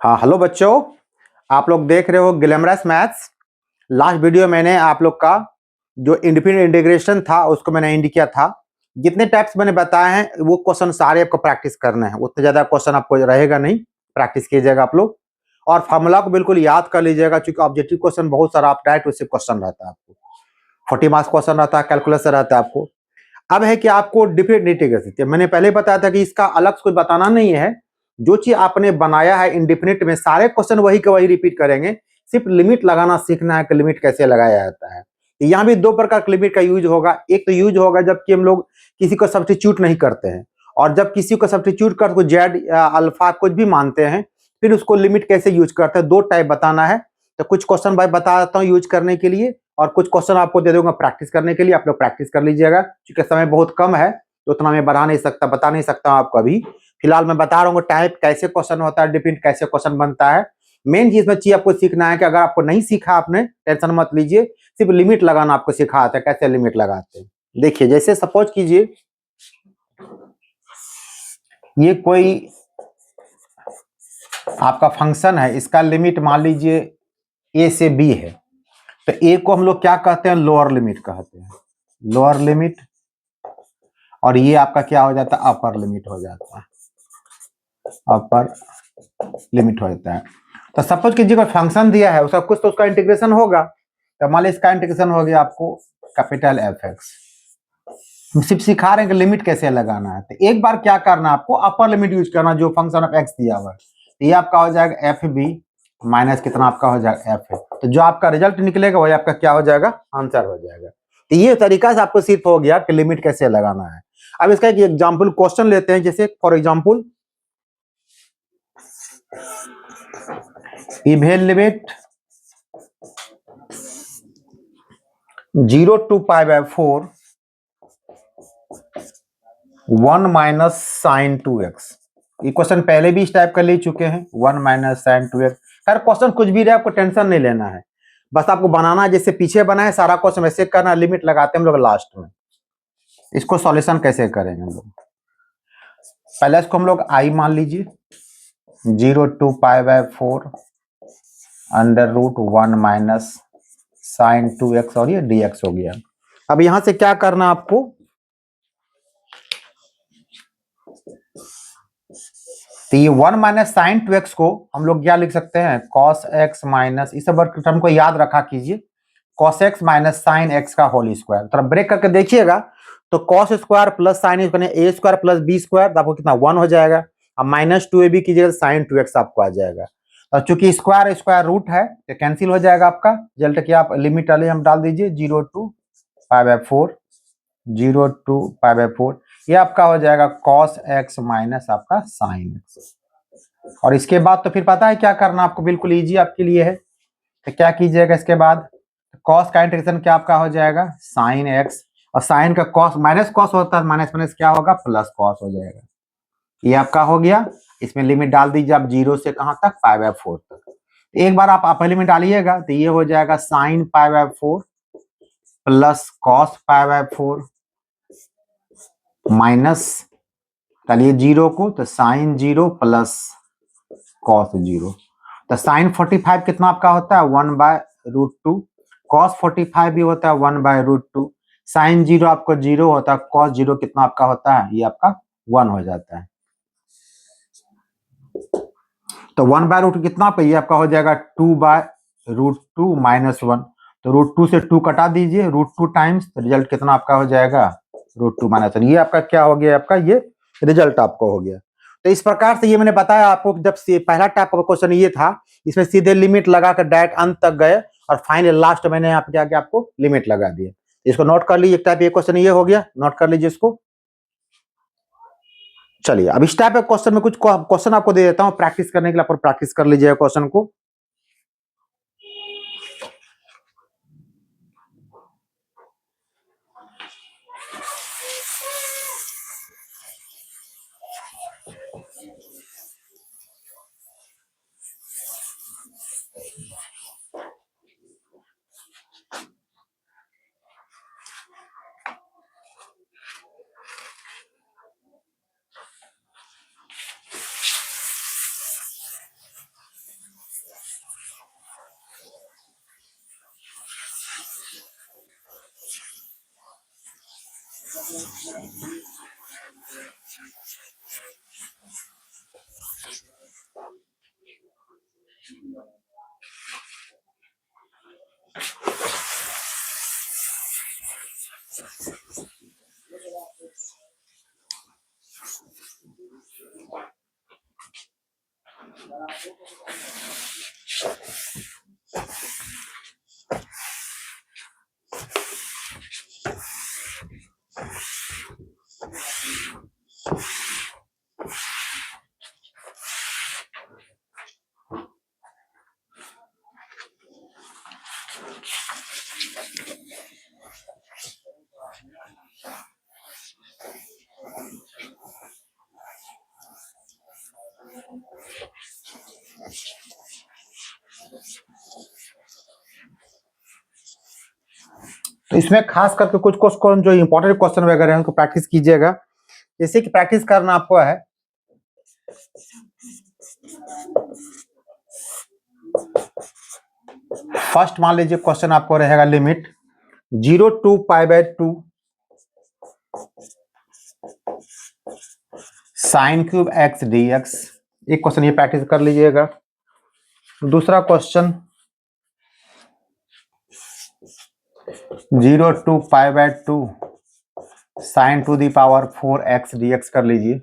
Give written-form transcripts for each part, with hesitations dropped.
हाँ, हेलो बच्चों। आप लोग देख रहे हो ग्लैमरस मैथ्स। लास्ट वीडियो मैंने आप लोग का जो इंडिपेंडेंट इंटीग्रेशन था उसको मैंने इंड किया था। जितने टाइप्स मैंने बताए हैं वो क्वेश्चन सारे आपको प्रैक्टिस करने हैं। उतने ज़्यादा क्वेश्चन आपको रहेगा नहीं, प्रैक्टिस कीजिएगा आप लोग। और फार्मूला को बिल्कुल याद कर लीजिएगा, क्योंकि ऑब्जेक्टिव क्वेश्चन बहुत सारा आप डायरेक्ट उससे क्वेश्चन रहता है। आपको 40 मार्क्स क्वेश्चन रहता है, कैलकुलस से रहता है आपको। अब है कि आपको डिफरेंट इंटीग्रेशन, मैंने पहले बताया था कि इसका अलग से कुछ बताना नहीं है। जो चीज आपने बनाया है इंडिफिनिट में, सारे क्वेश्चन वही के वही रिपीट करेंगे। सिर्फ लिमिट लगाना सीखना है कि लिमिट कैसे लगाया जाता है। यहाँ भी दो प्रकार के लिमिट का यूज होगा। एक तो यूज होगा जबकि हम लोग किसी को सब्स्टिट्यूट नहीं करते हैं, और जब किसी को सब्स्टिट्यूट कर जेड या अल्फा कुछ भी मानते हैं, फिर उसको लिमिट कैसे यूज करते हैं। दो टाइप बताना है। तो कुछ क्वेश्चन भाई बता देता हूँ यूज करने के लिए, और कुछ क्वेश्चन आपको दे दूंगा प्रैक्टिस करने के लिए। आप लोग प्रैक्टिस कर लीजिएगा, क्योंकि समय बहुत कम है तो उतना मैं बढ़ा नहीं सकता, बता नहीं सकता हूँ आपको अभी। फिलहाल मैं बता रहा हूँ टाइप कैसे क्वेश्चन होता है, डिफरेंट कैसे क्वेश्चन बनता है। मेन चीज में चीज आपको सीखना है कि अगर आपको नहीं सीखा, आपने टेंशन मत लीजिए, सिर्फ लिमिट लगाना आपको सिखाते हैं कैसे लिमिट लगाते हैं। देखिए, जैसे सपोज कीजिए ये कोई आपका फंक्शन है, इसका लिमिट मान लीजिए ए से बी है। तो ए को हम लोग क्या कहते हैं, लोअर लिमिट कहते हैं, लोअर लिमिट। और ये आपका क्या हो जाता है, अपर लिमिट हो जाता है, अपर लिमिट हो जाता है। तो सपोज कीजिए कोई फंक्शन दिया है, उसका कुछ तो उसका इंटीग्रेशन होगा। तो मान लीजिए इसका इंटीग्रेशन हो गया आपको कैपिटल एफ एक्स। हम सिर्फ सिखा रहे हैं कि लिमिट कैसे लगाना है। तो एक बार क्या करना है, आपको अपर लिमिट यूज करना जो फंक्शन ऑफ एक्स दिया हुआ है। तो ये आपका हो जाएगा एफ बी माइनस कितना आपका हो जाएगा एफ है। तो जो आपका रिजल्ट निकलेगा वही आपका क्या हो जाएगा, आंसर हो जाएगा। तो ये तरीका से आपको सिर्फ हो गया कि लिमिट कैसे लगाना है। अब इसका एक एग्जाम्पल क्वेश्चन लेते हैं। जैसे for example, evaluate 0 to pi by 4 1 minus sine 2x। ये क्वेश्चन पहले भी इस टाइप का ले चुके हैं, 1 माइनस साइन 2x। खैर क्वेश्चन कुछ भी रहे, आपको टेंशन नहीं लेना है, बस आपको बनाना है जैसे पीछे बनाए सारा क्वेश्चन वैसे करना। लिमिट लगाते हैं हम लोग लास्ट में। इसको सॉल्यूशन कैसे करेंगे हम लोग, पहले इसको हम लोग आई मान लीजिए, 0 to pi by 4 under root 1 minus sine 2x, और ये dx हो गया। अब यहां से क्या करना आपको, तो ये 1 माइनस साइन 2x को हम लोग क्या लिख सकते हैं, कॉस एक्स माइनस, इस सब टर्म को याद रखा कीजिए, cos x minus sine x का होल स्क्वायर। थोड़ा ब्रेक करके देखिएगा, तो कॉस स्क्वायर प्लस साइन ए स्क्वायर प्लस बी स्क्वायर, तो आपको कितना 1 हो जाएगा। अब माइनस 2ab कीजिएगा, साइन 2x आपको आ जाएगा। और चूंकि स्क्वायर स्क्वायर रूट है तो कैंसिल हो जाएगा आपका। रिजल्ट की आप लिमिट वाले हम डाल दीजिए, 0 to pi by 4, 0 to pi by 4। ये आपका हो जाएगा कॉस एक्स माइनस आपका साइन एक्स। और इसके बाद तो फिर पता है क्या करना आपको, बिल्कुल इजी आपके लिए है। तो क्या कीजिएगा इसके बाद, कॉस का इंटीग्रेशन क्या आपका हो जाएगा, साइन एक्स, और साइन का कॉस माइनस कॉस होता है, माइनस माइनस क्या होगा, प्लस कॉस हो जाएगा। ये आपका हो गया। इसमें लिमिट डाल दीजिए आप 0 से कहां तक, पाई बाय 4 तक। एक बार आप अपर लिमिट डालिएगा तो ये हो जाएगा sine pi by 4 plus cos pi by 4 minus, डालिए 0 को, तो साइन 0 प्लस कॉस 0। तो साइन 45 कितना आपका होता है, 1 बाय रूट 2। कॉस 45 भी होता है 1 बाय रूट 2। साइन 0 आपको 0 होता है, कॉस 0 कितना आपका होता है, ये आपका 1 हो जाता है। तो 1 बाय रूट कितना पे, ये आपका हो जाएगा 2 बाय रूट 2 माइनस 1। तो रूट 2 से 2 कटा दीजिए, रूट 2 टाइम्स, तो रिजल्ट कितना आपका हो जाएगा, रूट 2 माइनस 1। ये आपका क्या हो गया, आपका ये रिजल्ट आपको हो गया। तो इस प्रकार से ये मैंने बताया आपको, जब से पहला टाइप का क्वेश्चन ये था, इसमें सीधे लिमिट लगाकर डायरेक्ट अंत तक गए, और फाइनल लास्ट मैंने यहाँ पे जाके आपको लिमिट लगा दिया। इसको नोट कर लीजिए, एक टाइप ये क्वेश्चन ये हो गया, नोट कर लीजिए इसको। चलिए, अब इस टाइप के क्वेश्चन में कुछ क्वेश्चन आपको दे देता हूँ प्रैक्टिस करने के लिए, आप प्रैक्टिस कर लीजिए क्वेश्चन को। तो इसमें खास करके कुछ क्वेश्चन जो इंपॉर्टेंट क्वेश्चन वगैरह हैं उनको प्रैक्टिस कीजिएगा। जैसे कि प्रैक्टिस करना आपको है, फर्स्ट मान लीजिए क्वेश्चन आपको रहेगा limit 0 to π/2 sine cube x d x. एक क्वेश्चन ये प्रैक्टिस कर लीजिएगा। दूसरा question 0 to π/2 sine to the power 4x dx कर लीजिए।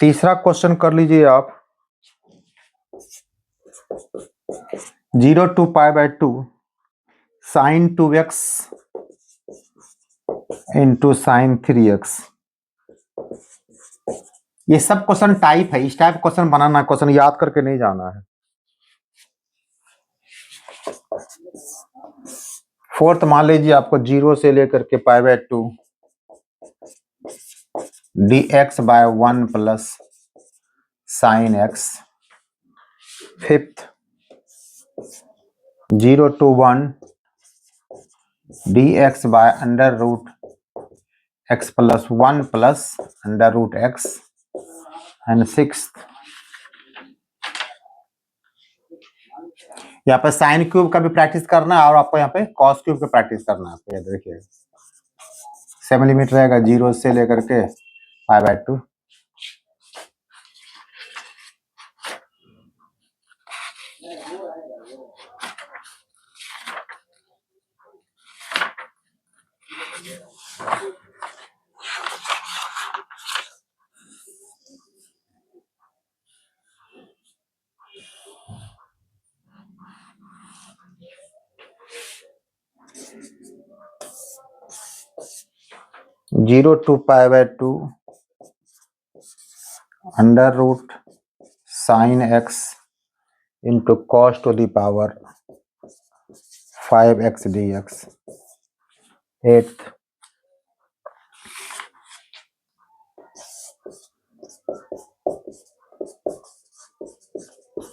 तीसरा क्वेश्चन कर लीजिए आप 0 to π/2 sign 2x into sine 3x। ये सब क्वेश्चन टाइप है, इस टाइप क्वेश्चन बनाना, क्वेश्चन याद करके नहीं जाना है। फोर्थ मान लीजिए आपको 0 से लेकर के π/2 dx/1 plus sine x। Fifth 0 to 1 dx/√x plus 1 plus √x। And sixth यहाँ पे साइन क्यूब का भी प्रैक्टिस करना है और आपको यहाँ पे कॉस क्यूब का प्रैक्टिस करना है। आपको याद रखिए सेम लिमिट रहेगा 0 से लेकर के π/2। 0 to π/2 √ sin x into cos to the power 5x dx। Eighth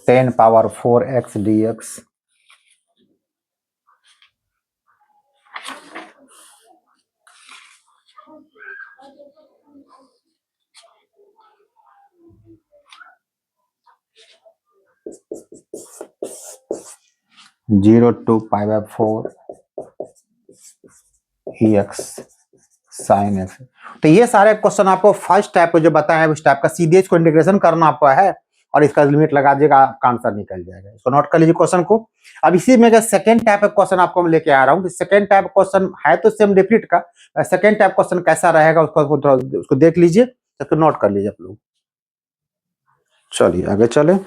10⁴x dx। 0 to π/4 ex sin x। तो ये सारे क्वेश्चन आपको फर्स्ट टाइप को जो बताया है उस टाइप का सीधे इसको इंटीग्रेशन करना आपको है और इसका लिमिट लगा दीजिएगा, आपका आंसर निकल जाएगा। इसको नोट कर लीजिए क्वेश्चन को। अब इसी में सेकंड टाइप का क्वेश्चन आपको मैं लेके आ रहा हूँ। सेकंड टाइप क्वेश्चन है तो सेम डिफिट का, सेकंड टाइप क्वेश्चन कैसा रहेगा उसको देख लीजिए, उसको नोट कर लीजिए आप लोग। चलिए आगे चले।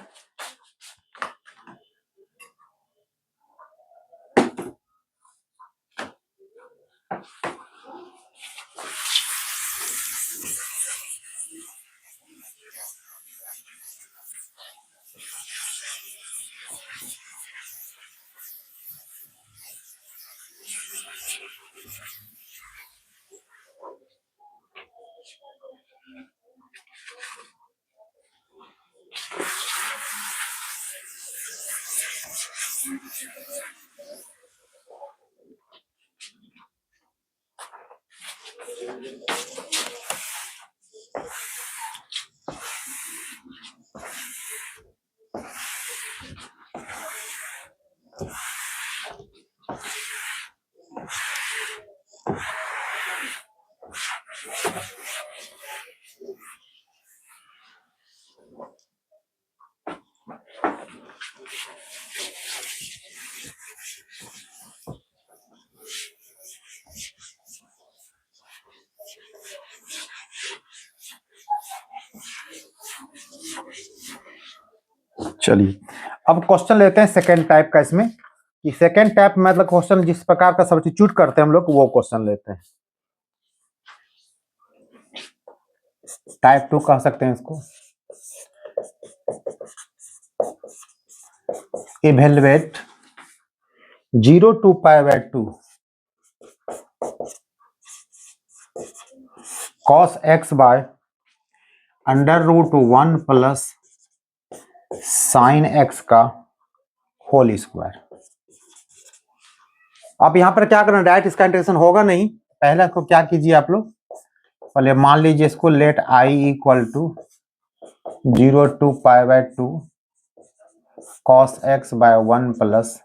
चलिए अब क्वेश्चन लेते हैं सेकेंड टाइप का इसमें, कि सेकेंड टाइप मतलब क्वेश्चन जिस प्रकार का सब्स्टिट्यूट करते हैं हम लोग वो क्वेश्चन लेते हैं। टाइप 2 कह सकते हैं इसको। Evaluate 0 to π/2 cos x by √1 plus sine x का होल स्क्वायर। अब यहां पर क्या करना, डायरेक्ट इसका इंटीग्रेशन होगा नहीं, पहले इसको क्या कीजिए आप लोग, पहले मान लीजिए इसको let I equal to 0 to π/2 cos x by 1 plus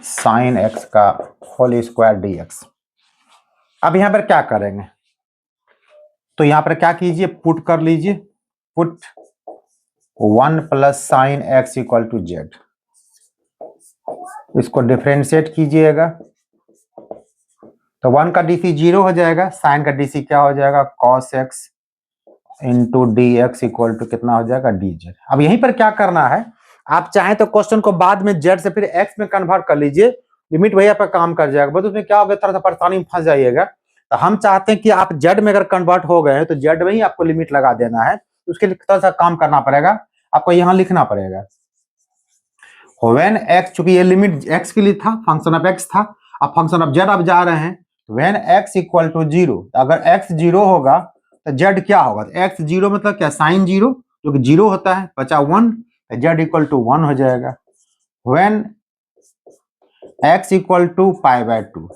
sine x का होल स्क्वायर dx। अब यहां पर क्या करेंगे, तो यहां पर क्या कीजिए, पुट कर लीजिए, put 1 plus sine x equal to z, इसको डिफरेंशिएट कीजिएगा तो 1 का डीसी 0 हो जाएगा, साइन का डीसी क्या हो जाएगा, cos x into d x equal to कितना हो जाएगा, डी जेड। अब यहीं पर क्या करना है, आप चाहें तो क्वेश्चन को बाद में जेड से फिर एक्स में कन्वर्ट कर लीजिए, लिमिट वही पर काम कर जाएगा, बस उसमें क्या होगा, थोड़ा सा परेशानी में फंस जाइएगा। तो हम चाहते हैं कि आप जेड में अगर कन्वर्ट हो गए तो जेड में ही आपको लिमिट लगा देना है, उसके लिए थोड़ा सा काम करना पड़ेगा, आपको यहाँ लिखना पड़ेगा व्हेन एक्स, चूंकि ये लिमिट एक्स के लिए था, फंक्शन ऑफ एक्स था, अब फंक्शन ऑफ जेड आप जा रहे हैं, व्हेन एक्स इक्वल टू 0, अगर एक्स 0 होगा तो जेड क्या होगा, तो एक्स 0 मतलब क्या, साइन 0 जो कि 0 होता है, बचा 1, तो जेड इक्वल टू 1 हो जाएगा। व्हेन एक्स इक्वल टू π/2,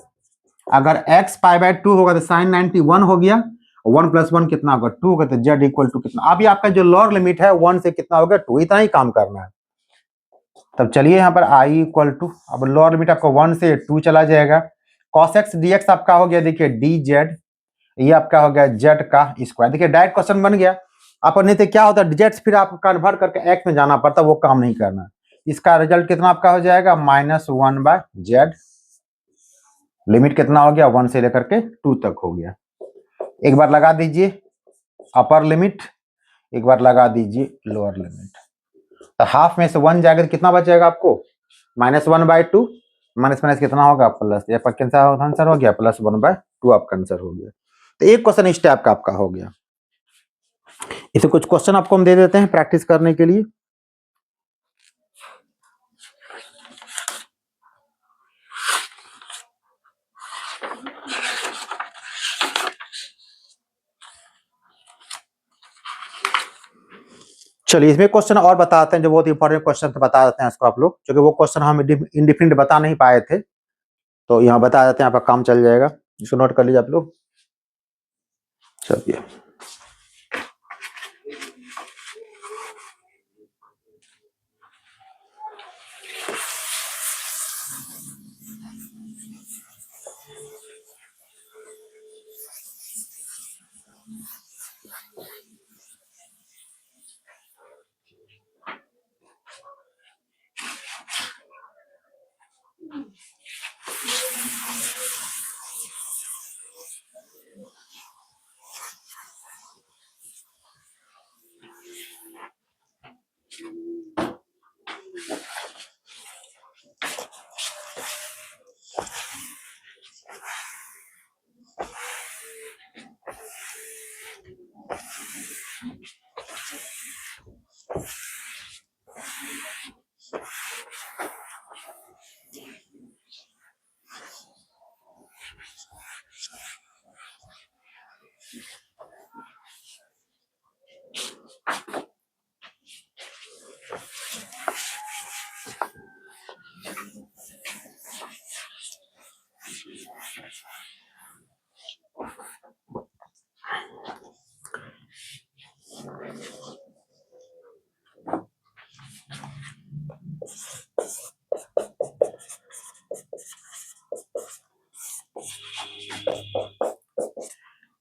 अगर x π/2 होगा तो साइन 91 हो गया, 1 प्लस 1 कितना होगा, 2 होगा, तो जेड इक्वल टू कितना, अभी आपका जो लोअर लिमिट है 1 से कितना होगा, 2, इतना ही काम करना है। तब चलिए यहाँ पर i इक्वल टू, अब लोअर लिमिट आपका 1 से 2 चला जाएगा, cos x dx आपका हो गया, देखिए डी जेड, ये आपका हो गया जेड का स्क्वायर। देखिए डायरेक्ट क्वेश्चन बन गया, आप नहीं तो क्या होता है जेड फिर आपको कन्वर्ट करके एक्स में जाना पड़ता, वो काम नहीं करना। इसका रिजल्ट कितना आपका हो जाएगा, -1/z, लिमिट कितना हो गया, 1 से लेकर के 2 तक हो गया। एक बार लगा दीजिए अपर लिमिट, एक बार लगा दीजिए लोअर लिमिट, तो हाफ में से 1 जाएगा तो कितना बचेगा आपको, -1/2, माइनस माइनस कितना होगा, प्लस, ये कैंसर आंसर हो गया, +1/2 आपका आंसर हो गया। तो एक क्वेश्चन इस टाइप का आपका हो गया। इसे कुछ क्वेश्चन आपको हम दे देते हैं प्रैक्टिस करने के लिए। चलिए इसमें क्वेश्चन और बताते हैं, जो बहुत इंपॉर्टेंट क्वेश्चन बता देते हैं इसको आप लोग, क्योंकि वो क्वेश्चन हम इंडिफिनिट बता नहीं पाए थे, तो यहाँ बता देते हैं, आपका काम चल जाएगा, इसको नोट कर लीजिए आप लोग। चलिए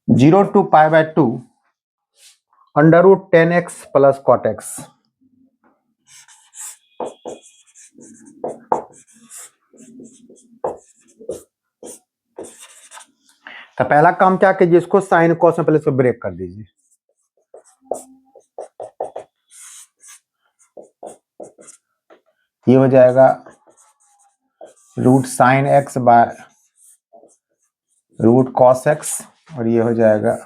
zero to π/2 √10x plus cot x, तो पहला काम क्या कीजिए, इसको साइन कॉस में पहले इसको ब्रेक कर दीजिए। ये हो जाएगा root sine x by root cos x, और ये हो जाएगा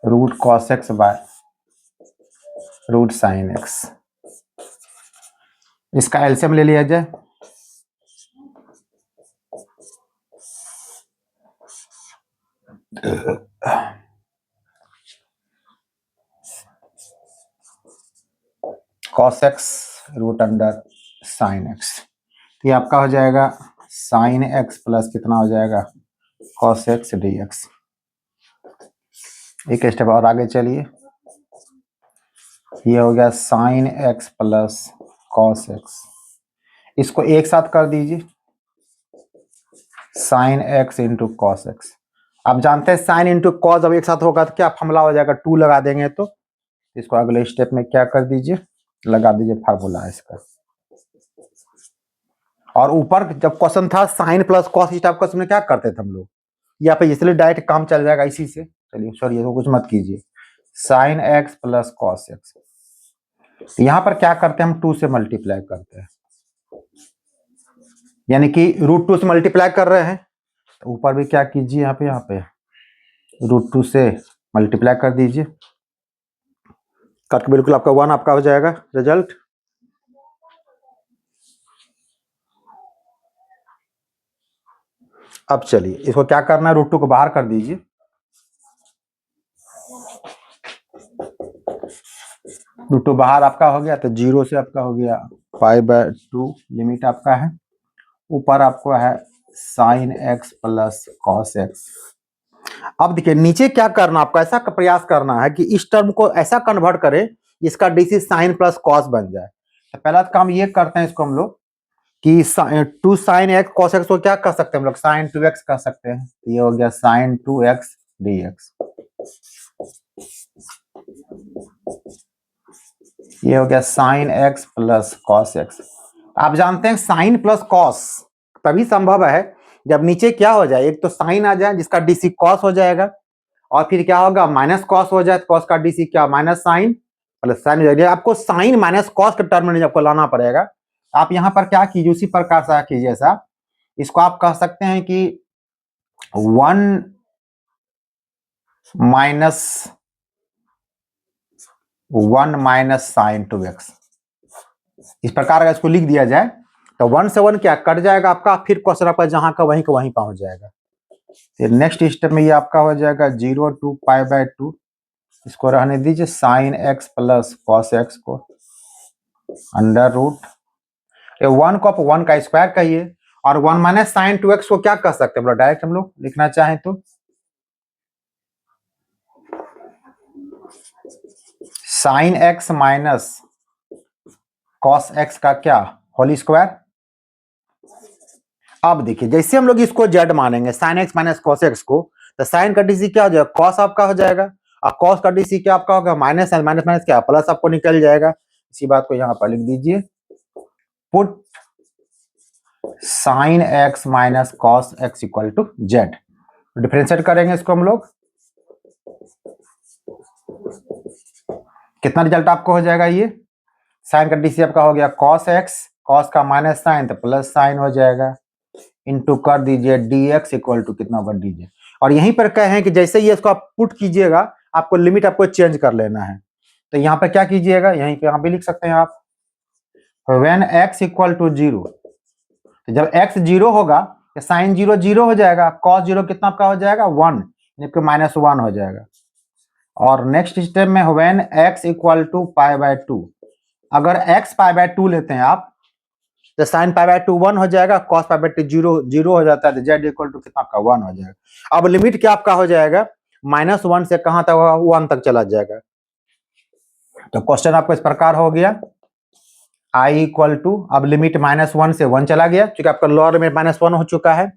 root cos x by root sine x. इसका एलसीएम ले लिया जाए। Cos x root under sine x, तो ये आपका हो जाएगा साइन एक्स प्लस कितना हो जाएगा कॉस एक्स डी एक्स। एक स्टेप और आगे चलिए, ये हो गया sign x plus cos x, इसको एक साथ कर दीजिए sine x into cos x. आप जानते हैं साइन इंटू कॉस जब एक साथ होगा तो क्या फॉर्मूला हो जाएगा, 2 लगा देंगे तो इसको अगले स्टेप में क्या कर दीजिए, लगा दीजिए फार्मूला इसका। और ऊपर जब क्वेश्चन था साइन प्लस कॉस, इस टाइप क्वेश्चन में क्या करते थे हम लोग, यहाँ पे इसलिए डायरेक्ट काम चल जाएगा इसी से। चलिए सॉरी, इसको कुछ मत कीजिए, sign x plus cos x, यहाँ पर क्या करते हैं हम 2 से मल्टीप्लाई करते हैं, यानी कि रूट 2 से मल्टीप्लाई कर रहे हैं, तो ऊपर भी क्या कीजिए, यहाँ पे रूट 2 से मल्टीप्लाई कर दीजिए, कट बिल्कुल आपका 1 आपका हो जाएगा रिजल्ट। अब चलिए इसको क्या करना है, रूट 2 को बाहर कर दीजिए, रूट 2 बाहर आपका हो गया, तो 0 से आपका हो गया π/2 लिमिट आपका है, ऊपर आपको है sign x plus cos x. अब देखिए नीचे क्या करना, आपका ऐसा प्रयास करना है कि इस टर्म को ऐसा कन्वर्ट करें जिसका डीसी साइन प्लस कॉस बन जाए। तो पहला काम ये करते हैं इसको हम लोग कि 2 साइन एक्स कॉस एक्स को क्या कर सकते हैं हम लोग, साइन 2x कर सकते हैं, तो ये हो गया साइन 2x dx, ये हो गया sign x plus cos x. आप जानते हैं साइन प्लस कॉस तभी संभव है जब नीचे क्या हो जाए, एक तो साइन आ जाए जिसका डीसी कॉस हो जाएगा, और फिर क्या होगा माइनस कॉस हो जाए, कॉस का डीसी क्या माइनस साइन प्लस साइन हो जाएगा। आपको साइन माइनस कॉस का टर्मिनोलॉजी आपको लाना पड़ेगा। आप यहाँ पर क्या कीजिए, उसी प्रकार से कीजिए ऐसा, इसको आप कह सकते हैं कि 1 माइनस साइन 2x, इस प्रकार अगर इसको लिख दिया जाए तो 1 से 1 क्या कट जाएगा आपका, फिर क्वेश्चन आपका जहां का वहीं पहुंच जाएगा। फिर नेक्स्ट स्टेप में ये आपका हो जाएगा 0 to π/2, इसको रहने दीजिए sign x plus cos x को अंडर रूट 1 को आप 1 का स्क्वायर कहिए, और 1 माइनस साइन 2x को क्या कर सकते हैं डायरेक्ट हम लोग लिखना चाहें तो sign x minus cos x का क्या होल स्क्वायर। अब देखिए जैसे हम लोग इसको जेड मानेंगे sign x minus cos x को, तो साइन का डीसी क्या हो जाएगा, कॉस आपका हो जाएगा, और कॉस का डीसी क्या आपका होगा माइनस, माइनस माइनस क्या प्लस आपको निकल जाएगा। इसी बात को यहाँ पर लिख दीजिए, put sine x minus cos x equal to z. Differentiate करेंगे इसको हम लोग, कितना रिजल्ट आपको हो जाएगा, ये साइन का डीसी आपका हो गया कॉस एक्स, कॉस का माइनस साइन तो प्लस साइन हो जाएगा, इनटू कर दीजिए dx इक्वल टू कितना होगा dj। और यहीं पर कहे हैं कि जैसे ही इसको आप पुट कीजिएगा आपको लिमिट आपको चेंज कर लेना है, तो यहाँ पे क्या कीजिएगा, यहीं पे यहाँ भी लिख सकते हैं आप when x इक्वल टू 0, तो जब x 0 होगा तो साइन 0 0 हो जाएगा, cos 0 कितना आपका हो जाएगा 1, यानी माइनस 1 हो जाएगा। और नेक्स्ट स्टेप में when x इक्वल टू π/2, अगर x π/2 लेते हैं आप तो साइन π/2 1 हो जाएगा, cos π/2 0 हो जाता है, तो z इक्वल टू कितना आपका 1 हो जाएगा। अब लिमिट क्या आपका हो जाएगा, -1 से कहां तक होगा, 1 तक चला जाएगा। तो क्वेश्चन आपको इस प्रकार हो गया, i इक्वल टू, अब लिमिट -1 से 1 चला गया, क्योंकि आपका लोअर में -1 हो चुका है,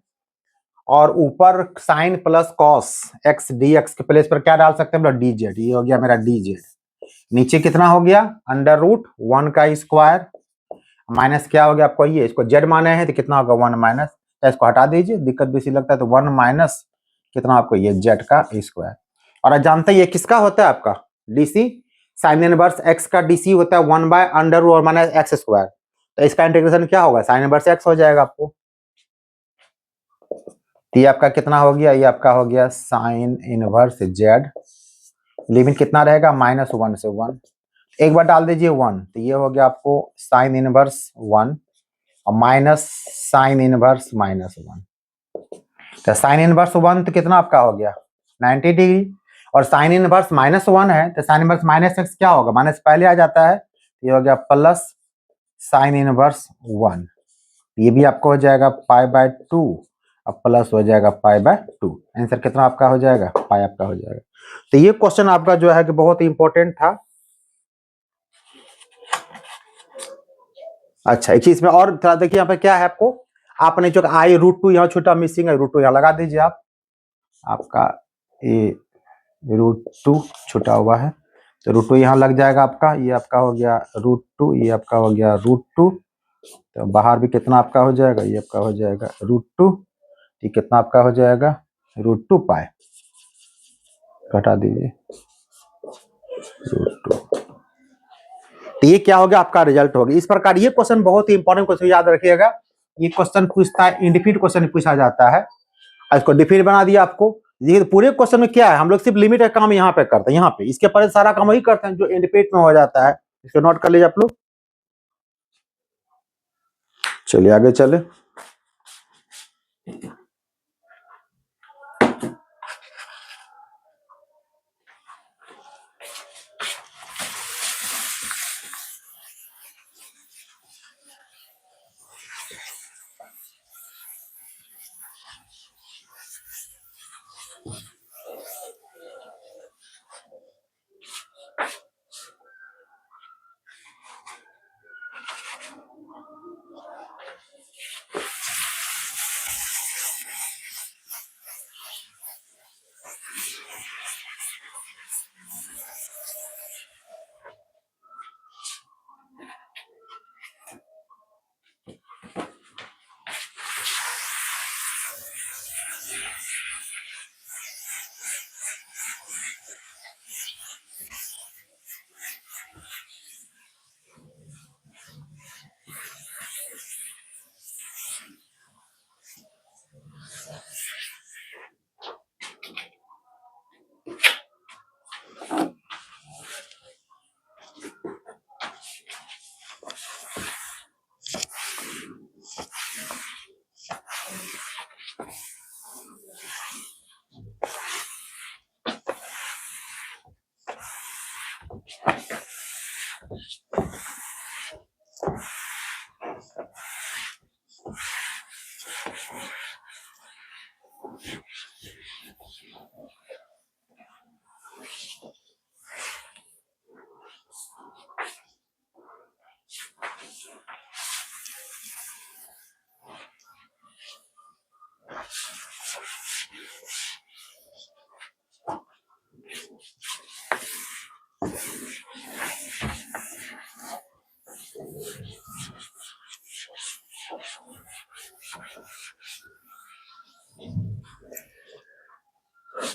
और ऊपर sine plus cos x dx के प्लेस पर क्या डाल सकते हैं हम लोग dz, ये हो गया मेरा dz। नीचे कितना हो गया अंडर रूट 1 का स्क्वायर माइनस क्या हो गया आपको, ये इसको जेड माने हैं तो कितना होगा 1 माइनस, इसको हटा दीजिए, दिक्कत बेसी लगता है तो 1 माइनस कितना आपको ये जेड का स्क्वायर। और आप जानते हैं ये किसका होता है आपका डीसी, साइन इनवर्स एक्स का डीसी होता है 1/√, और माइनस एक्स स्क्वायर। तो इसका इंटीग्रेशन क्या होगा, साइन इनवर्स एक्स हो जाएगा आपको। तो ये आपका कितना हो गया, ये आपका हो गया साइन इनवर्स जेड, लिमिट कितना रहेगा -1 से 1, एक बार डाल दीजिए 1, तो ये हो गया आपको साइन इनवर्स 1 और माइनस साइन इनवर्स -1। तो साइन इनवर्स 1 तो कितना आपका हो गया 90 डिग्री, और साइन इनवर्स -1 है तो साइन इनवर्स माइनस एक्स क्या होगा, माइनस पहले आ जाता है, ये हो गया प्लस साइन इनवर्स 1, ये भी आपको हो जाएगा π/2 अब प्लस हो जाएगा π/2। आंसर कितना आपका हो जाएगा, पाई आपका हो जाएगा। तो ये क्वेश्चन आपका जो है कि बहुत ही इंपॉर्टेंट था। अच्छा एक चीज में और थोड़ा देखिए, यहाँ पे क्या है आपको, आपने जो i√2 यहाँ छोटा मिसिंग है, √2 यहाँ लगा दीजिए आप, आपका ये √2 छुटा हुआ है, तो √2 यहाँ लग जाएगा आपका, ये आपका हो गया √2, ये आपका हो गया √2, तो बाहर भी कितना आपका हो जाएगा, ये आपका हो जाएगा √2, ये कितना आपका हो जाएगा √2 पाई, घटा दीजिए √2। तो ये क्या हो गया आपका रिजल्ट हो गया। इस प्रकार ये क्वेश्चन बहुत ही इंपॉर्टेंट क्वेश्चन, याद रखिएगा। ये क्वेश्चन पूछता है, इंडिफिनिट क्वेश्चन पूछा जाता है, इसको डिफिनिट बना दिया आपको। ये पूरे क्वेश्चन में क्या है, हम लोग सिर्फ लिमिट का काम यहाँ पे करते हैं, यहाँ पे इसके पर सारा काम वही करते हैं जो इंडिफिनिट में हो जाता है। इसको नोट कर लीजिए आप लोग। चलिए आगे चले।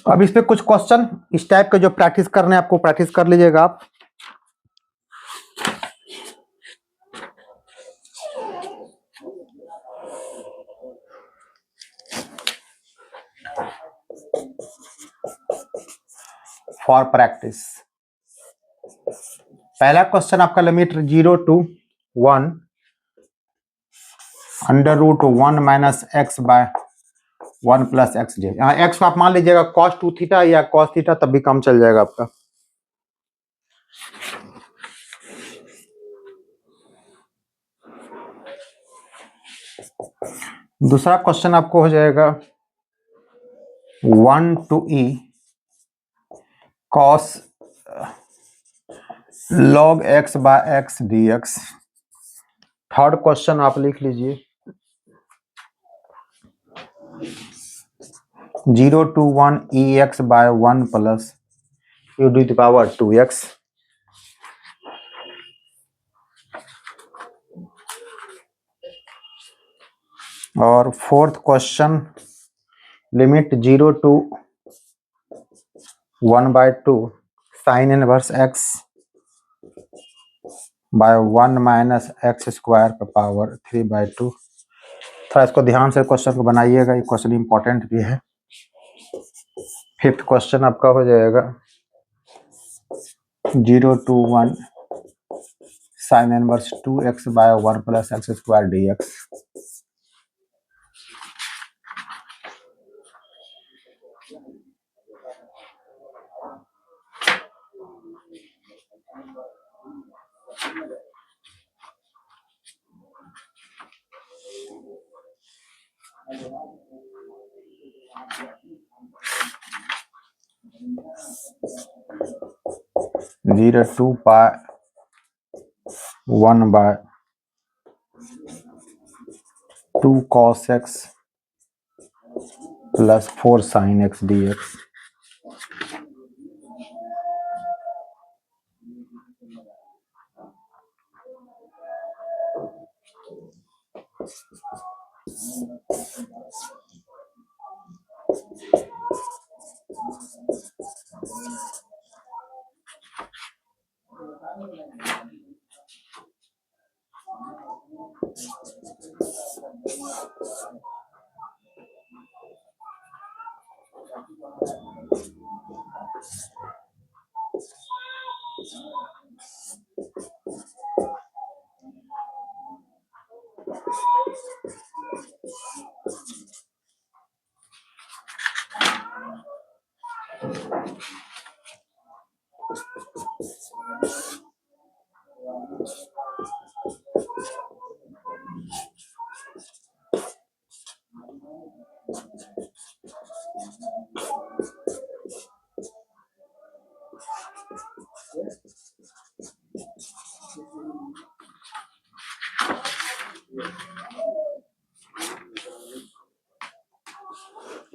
अब इस पे कुछ क्वेश्चन इस टाइप के जो प्रैक्टिस करने आपको प्रैक्टिस कर लीजिएगा आप। फॉर प्रैक्टिस पहला क्वेश्चन आपका limit 0 to 1 √1 - x/1 + x j। यहाँ x को आप मान लीजिएगा cos 2 थीटा या cos थीटा, तब भी काम चल जाएगा आपका। दूसरा क्वेश्चन आपको हो जाएगा 1 to e cos log x/x dx। Third question आप लिख लीजिए 0 to 1 ex/1 + u⁴2x। और fourth question limit 0 to 1/2 sine inverse x by 1 minus x square का पावर 3/2। थोड़ा इसको ध्यान से क्वेश्चन को बनाइएगा, ये क्वेश्चन इंपॉर्टेंट भी है। फिफ्थ क्वेश्चन आपका हो जाएगा 0 to 1 sine inverse 2x by 1 plus x square dx। Zero 2 pi 1 by 2 cos x plus 4 sine x dx।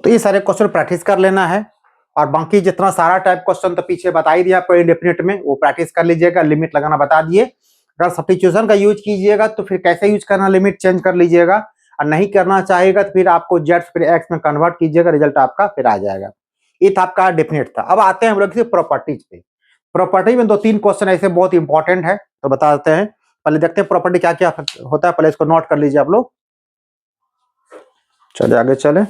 तो ये सारे क्वेश्चन प्रैक्टिस कर लेना है, और बाकी जितना सारा टाइप क्वेश्चन तो पीछे बता ही दिया आपको इंडेफिनिट में, वो प्रैक्टिस कर लीजिएगा। लिमिट लगाना बता दिए। अगर सब्स्टिट्यूशन का यूज कीजिएगा तो फिर कैसे यूज करना, लिमिट चेंज कर लीजिएगा, और नहीं करना चाहेगा तो फिर आपको जेड फिर एक्स में कन्वर्ट कीजिएगा, रिजल्ट आपका फिर आ जाएगा। ये था आपका डेफिनेट था। अब आते हैं हम लोग प्रॉपर्टीज पे। प्रॉपर्टी में 2-3 क्वेश्चन ऐसे बहुत इंपॉर्टेंट है, तो बता देते हैं। पहले देखते हैं प्रॉपर्टी क्या क्या होता है, पहले इसको नोट कर लीजिए आप लोग। चलिए आगे चले।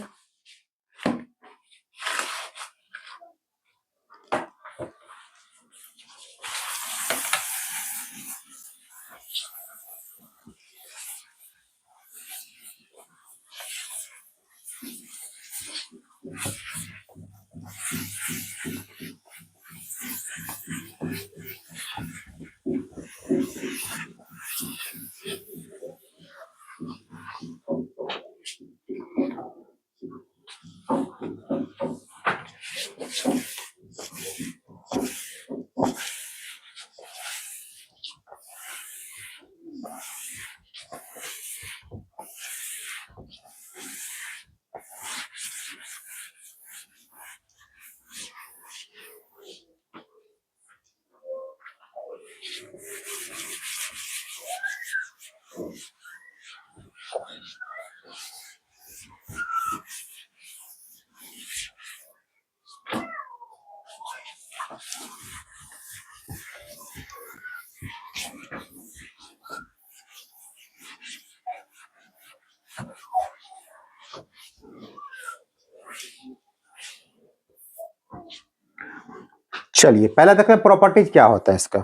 चलिए पहले देखते हैं प्रॉपर्टीज क्या होता है इसका।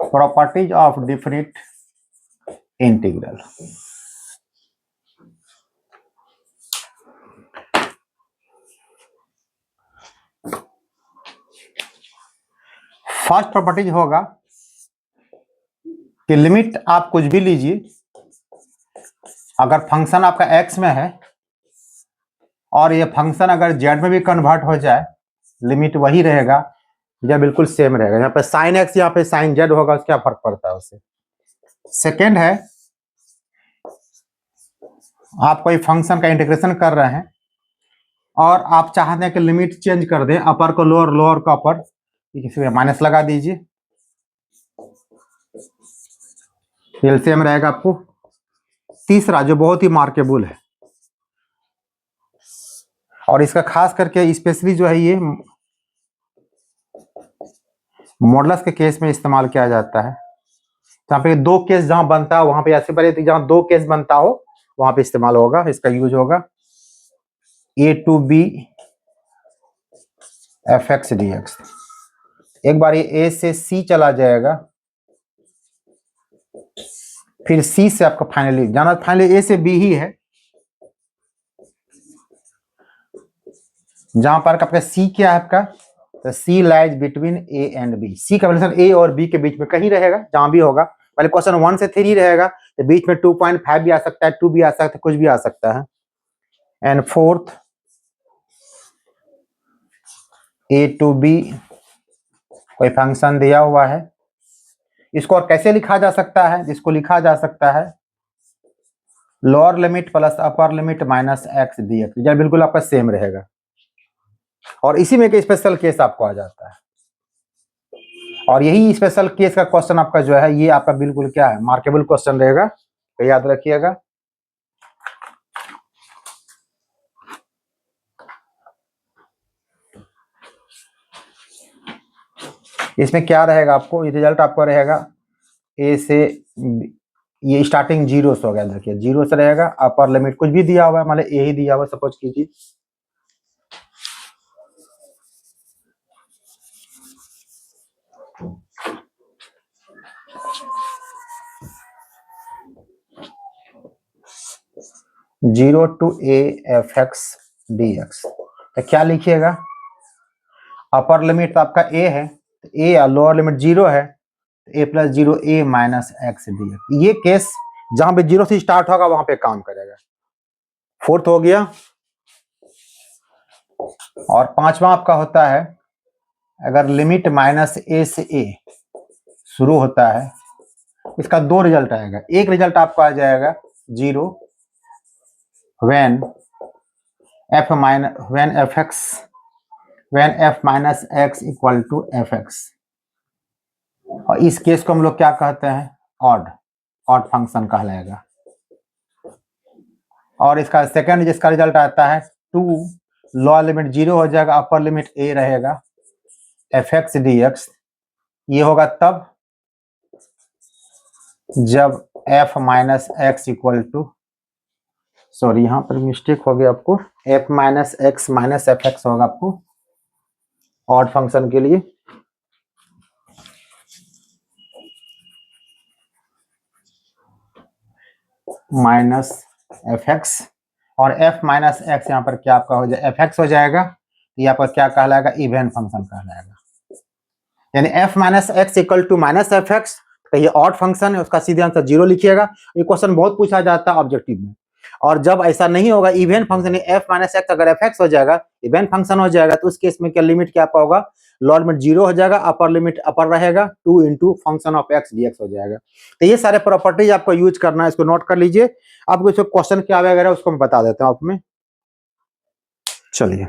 Properties of different integral. First properties होगा कि लिमिट आप कुछ भी लीजिए, अगर फंक्शन आपका x में है और ये फंक्शन अगर z में भी कन्वर्ट हो जाए, लिमिट वही रहेगा या बिल्कुल सेम रहेगा। यहाँ पे साइन x यहाँ पे साइन z होगा, उसका फर्क पड़ता है उससे। सेकेंड है, आप कोई फंक्शन का इंटीग्रेशन कर रहे हैं और आप चाहते हैं कि लिमिट चेंज कर दें, अपर को लोअर, लोअर को अपर, इसमें माइनस लगा दीजिए, एलसीएम रहेगा आपको। तीसरा जो बहुत ही मार्केबल है और इसका खास करके स्पेशली जो है ये मॉडुलस के केस में इस्तेमाल किया जाता है, जहाँ पे दो केस जहाँ बनता है वहां पे, ऐसे पहले जहाँ दो केस बनता हो वहां पे इस्तेमाल होगा, इसका यूज होगा। A to b f x d x, एक बार ये ए से सी चला जाएगा, फिर सी से आपका फाइनली जाना, फाइनली ए से बी ही है, जहां पर आपका सी क्या है आपका, तो C lies between A and B, C का रिलेशन ए और बी के बीच में कहीं रहेगा, जहां भी होगा। पहले क्वेश्चन 1 से 3 रहेगा, तो बीच में 2.5 भी आ सकता है, 2 भी आ सकता है, कुछ भी आ सकता है। And fourth a to b कोई फंक्शन दिया हुआ है, इसको और कैसे लिखा जा सकता है, इसको लिखा जा सकता है lower limit plus upper limit minus x d x, यह बिल्कुल आपका सेम रहेगा। और इसी में एक स्पेशल केस आपको आ जाता है, और यही स्पेशल केस का क्वेश्चन आपका जो है ये आपका बिल्कुल क्या है, मार्केबल क्वेश्चन रहेगा, तो याद रखिएगा। इसमें क्या रहेगा आपको, ये रिजल्ट आपका रहेगा ए से ये स्टार्टिंग जीरो से हो गया, देखिए जीरो से रहेगा, अपर लिमिट कुछ भी दिया हुआ है, मान लो ए ही दिया हुआ सपोज कीजिए, zero to a f x d x, तो क्या लिखिएगा, अपर लिमिट तो आपका ए है, ए या लोअर लिमिट जीरो है, ए प्लस जीरो ए माइनस एक्स डी एक्स, ये केस जहां पे जीरो से स्टार्ट होगा वहां पे काम करेगा। फोर्थ हो गया, और पांचवा आपका होता है अगर लिमिट माइनस ए से ए शुरू होता है, इसका दो रिजल्ट आएगा, एक रिजल्ट आपको आ जाएगा zero when f minus x equal to f x, और इस केस को हम लोग क्या कहते हैं, ऑड फंक्शन कहलाएगा। और इसका सेकंड जिसका रिजल्ट आता है टू, लोअर लिमिट जीरो हो जाएगा, अपर लिमिट ए रहेगा, एफ एक्स डी एक्स, ये होगा तब जब f minus x equal to, sorry यहां पर मिस्टेक हो गया आपको, f minus x minus f x होगा आपको ऑड फंक्शन के लिए, माइनस एफ एक्स, और एफ माइनस एक्स यहाँ पर क्या आपका हो जाए, एफ एक्स हो जाएगा, तो यहाँ पर क्या कहलाएगा, इवन फंक्शन कहलाएगा, यानी f minus x equal to minus f x, तो ये ऑड फंक्शन है, उसका सीधे आंसर जीरो लिखिएगा। ये क्वेश्चन बहुत पूछा जाता है ऑब्जेक्टिव में, और जब ऐसा नहीं होगा, even function F minus x अगर एफ एक्स हो जाएगा, इवन फंक्शन हो जाएगा, तो उस केस में क्या लिमिट क्या होगा, लोअर लिमिट जीरो हो जाएगा, अपर लिमिट अपर रहेगा, 2 into function of x d x हो जाएगा। तो ये सारे प्रॉपर्टीज आपको यूज करना है, इसको नोट कर लीजिए। आपको इसको क्वेश्चन क्या वगैरह उसको मैं बता देता हूँ आप में, चलिए।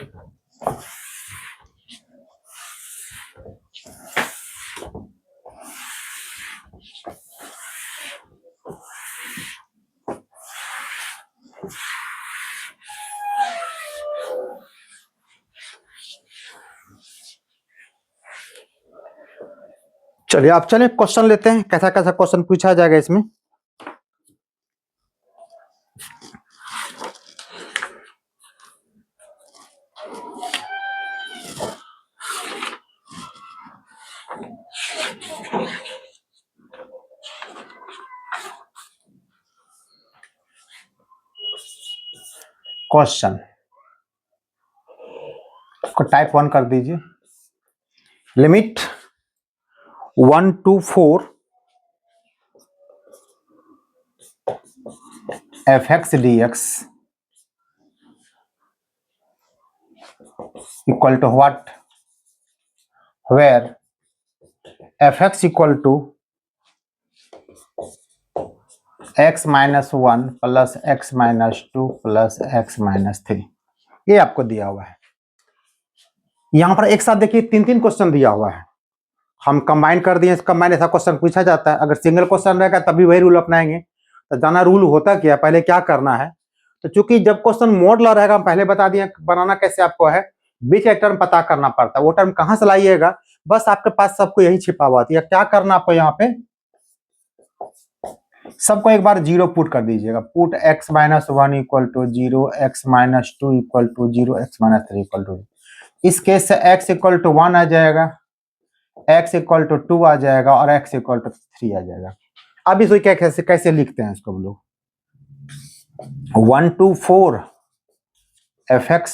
चलिए आप चले क्वेश्चन लेते हैं, कैसा कैसा क्वेश्चन पूछा जाएगा इसमें। क्वेश्चन को टाइप 1 कर दीजिए। Limit 1 to 4 fx dx equal to what, where fx equal to x minus 1 plus x minus 2 plus x minus 3। ये आपको दिया हुआ है। यहां पर एक साथ देखिए तीन तीन क्वेश्चन दिया हुआ है, हम कंबाइन कर दिए। कंबाइन ऐसा क्वेश्चन पूछा जाता है। अगर सिंगल क्वेश्चन रहेगा तभी वही रूल अपनाएंगे। तो जाना रूल होता क्या, पहले क्या करना है। तो चूंकि जब क्वेश्चन मॉडुलर रहेगा, हम पहले बता दिए बनाना कैसे आपको है, बीच एक टर्म पता करना पड़ता है। वो टर्म कहां से लाइएगा, बस आपके पास सबको यही छिपा हुआ था। क्या करना आपको, यहाँ पे सबको एक बार जीरो पुट कर दीजिएगा। Put x minus 1 equal to 0, x minus 2 equal to 0, x minus 3 equal to. इस केस से x इक्वल टू 1 आ जाएगा, x इक्वल टू 2 आ जाएगा और x इक्वल टू 3 आ जाएगा। अब इसको क्या कैसे लिखते हैं इसको हम लोग, 1 to 4 fx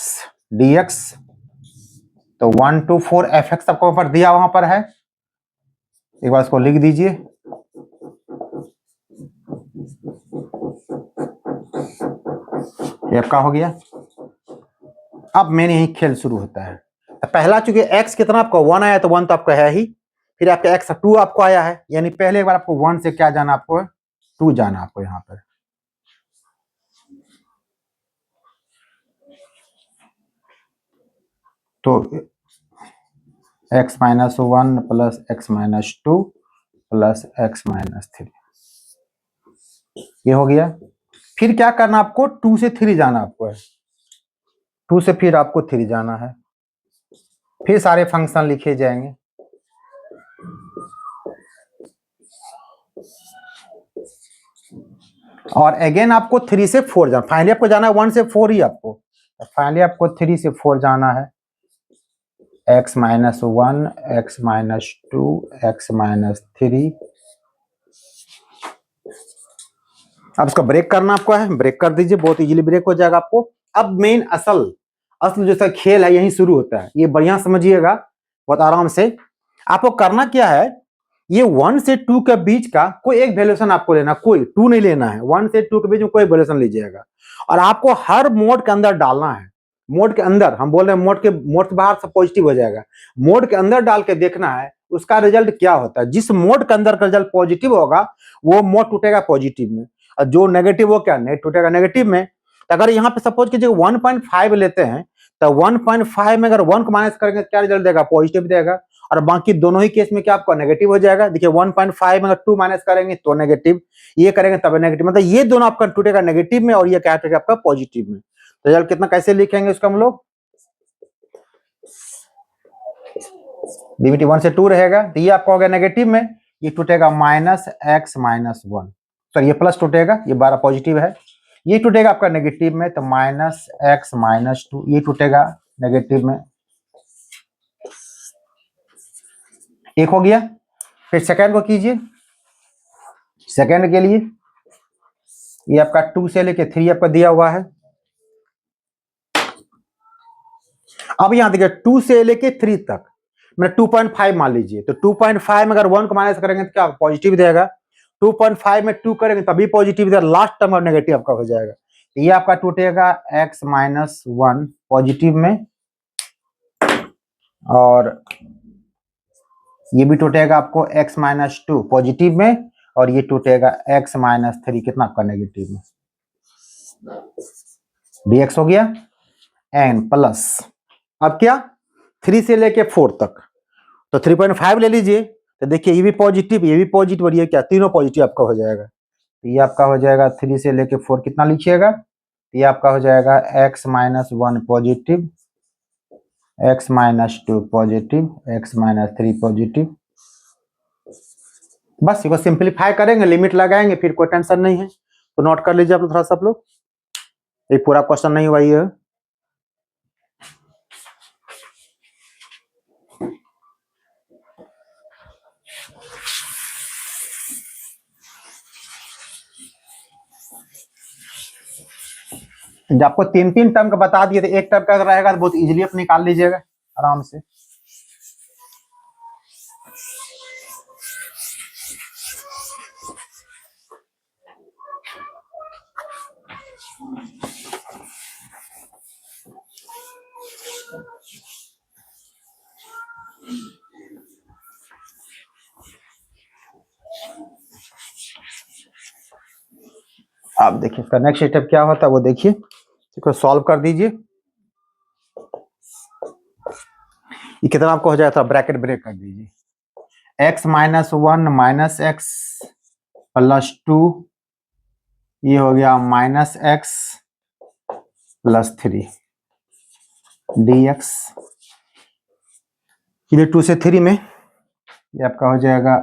dx। तो 1 to 4 fx आपको ऊपर दिया वहां पर है, एक बार इसको लिख दीजिए। ये आपका हो गया। अब मैंने यही खेल शुरू होता है। तो पहला चूंकि x कितना आपको 1 आया, तो 1 तो आपका है ही, फिर आपका x 2 आपको आया है, यानी पहले एक बार आपको 1 से क्या जाना, आपको 2 जाना आपको यहाँ पर। तो x minus 1 plus x minus 2 plus x minus 3, ये हो गया। फिर क्या करना आपको, 2 से 3 जाना आपको है, 2 से फिर आपको 3 जाना है। फिर सारे फंक्शन लिखे जाएंगे। और अगेन आपको 3 से 4 जाना, फाइनली आपको जाना है 1 से 4 ही आपको, फाइनली आपको 3 से 4 जाना है। x minus 1, x minus 2, x minus 3। अब इसका ब्रेक करना आपको है, ब्रेक कर दीजिए, बहुत इजीली ब्रेक हो जाएगा आपको। अब मेन असल जैसा खेल है यही शुरू होता है, ये बढ़िया समझिएगा बहुत आराम से। आपको करना क्या है, ये 1 से 2 के बीच का कोई एक वैल्यूएशन आपको लेना, कोई 2 नहीं लेना है, 1 से 2 के बीच में कोई वैल्यूएशन लीजिएगा और आपको हर मोड के अंदर डालना है। मोड के अंदर, हम बोल रहे हैं मोड से बाहर सब पॉजिटिव हो जाएगा, मोड के अंदर डाल के देखना है उसका रिजल्ट क्या होता है। जिस मोड के अंदर का रिजल्ट पॉजिटिव होगा वो मोड टूटेगा पॉजिटिव में, और जो नेगेटिव वो क्या टूटेगा नेगेटिव में। अगर यहाँ पे सपोज कीजिए 1.5 लेते हैं, तो 1.5 में अगर 1 को माइनस करेंगे क्या रिजल्ट देगा, पॉजिटिव देगा। और बाकी दोनों ही केस में क्या आपका नेगेटिव हो जाएगा। देखिए 1.5 में अगर 2 माइनस करेंगे तो नेगेटिव, ये करेंगे तब नेगेटिव, मतलब ये दोनों आपका टूटेगा नेगेटिव में और ये क्या टूटेगा आपका पॉजिटिव में। तो रिजल्ट कितना कैसे लिखेंगे उसका हम लोग, लिमिट 1 से 2 रहेगा, तो ये आपका हो गया नेगेटिव में, ये टूटेगा माइनस x माइनस 1, सॉरी ये प्लस टूटेगा, ये 12 पॉजिटिव है, ये टूटेगा आपका नेगेटिव में, तो माइनस x माइनस 2, ये टूटेगा नेगेटिव में, एक हो गया। फिर सेकेंड को कीजिए, सेकेंड के लिए ये आपका 2 से लेके 3 आपका दिया हुआ है। अब यहां देखिए 2 से लेके 3 तक मैं 2.5 मान लीजिए, तो 2.5 में अगर 1 को माइनस करेंगे तो क्या पॉजिटिव देगा, 2.5 में 2 करेंगे तभी पॉजिटिव देगा, लास्ट टर्म और नेगेटिव आपका हो जाएगा। तो ये आपका टूटेगा x माइनस 1 पॉजिटिव में, और ये भी टूटेगा आपको x माइनस 2 पॉजिटिव में, और ये टूटेगा x माइनस 3 कितना आपका नेगेटिव में, dx हो गया। n प्लस अब क्या 3 से लेके 4 तक, तो 3.5 ले लीजिए, तो देखिए ये भी पॉजिटिव और ये क्या, तीनों पॉजिटिव आपका हो जाएगा। तो ये आपका हो जाएगा 3 से लेके 4, कितना लिखिएगा, ये आपका हो जाएगा x-1 positive, x-2 positive, x-3 positive. बस इसको सिंप्लीफाई करेंगे, लिमिट लगाएंगे, फिर कोई टेंशन नहीं है। तो नोट कर लीजिए आप लोग थोड़ा सा, आप लोग, ये पूरा क्वेश्चन नहीं हुआ ये। जब आपको 3 टर्म का बता दिए, तो एक टर्म का अगर रहेगा तो बहुत इजीली आप निकाल लीजिएगा आराम से। आप देखिए इसका नेक्स्ट स्टेप क्या होता है वो देखिए, इसको सॉल्व कर दीजिए। ये कितना आपको हो जाएगा, ब्रैकेट ब्रेक कर दीजिए। x-1 माइनस एक्स प्लस 2, ये हो गया माइनस एक्स प्लस 3 dx, ये 2 से 3 में ये आपका हो जाएगा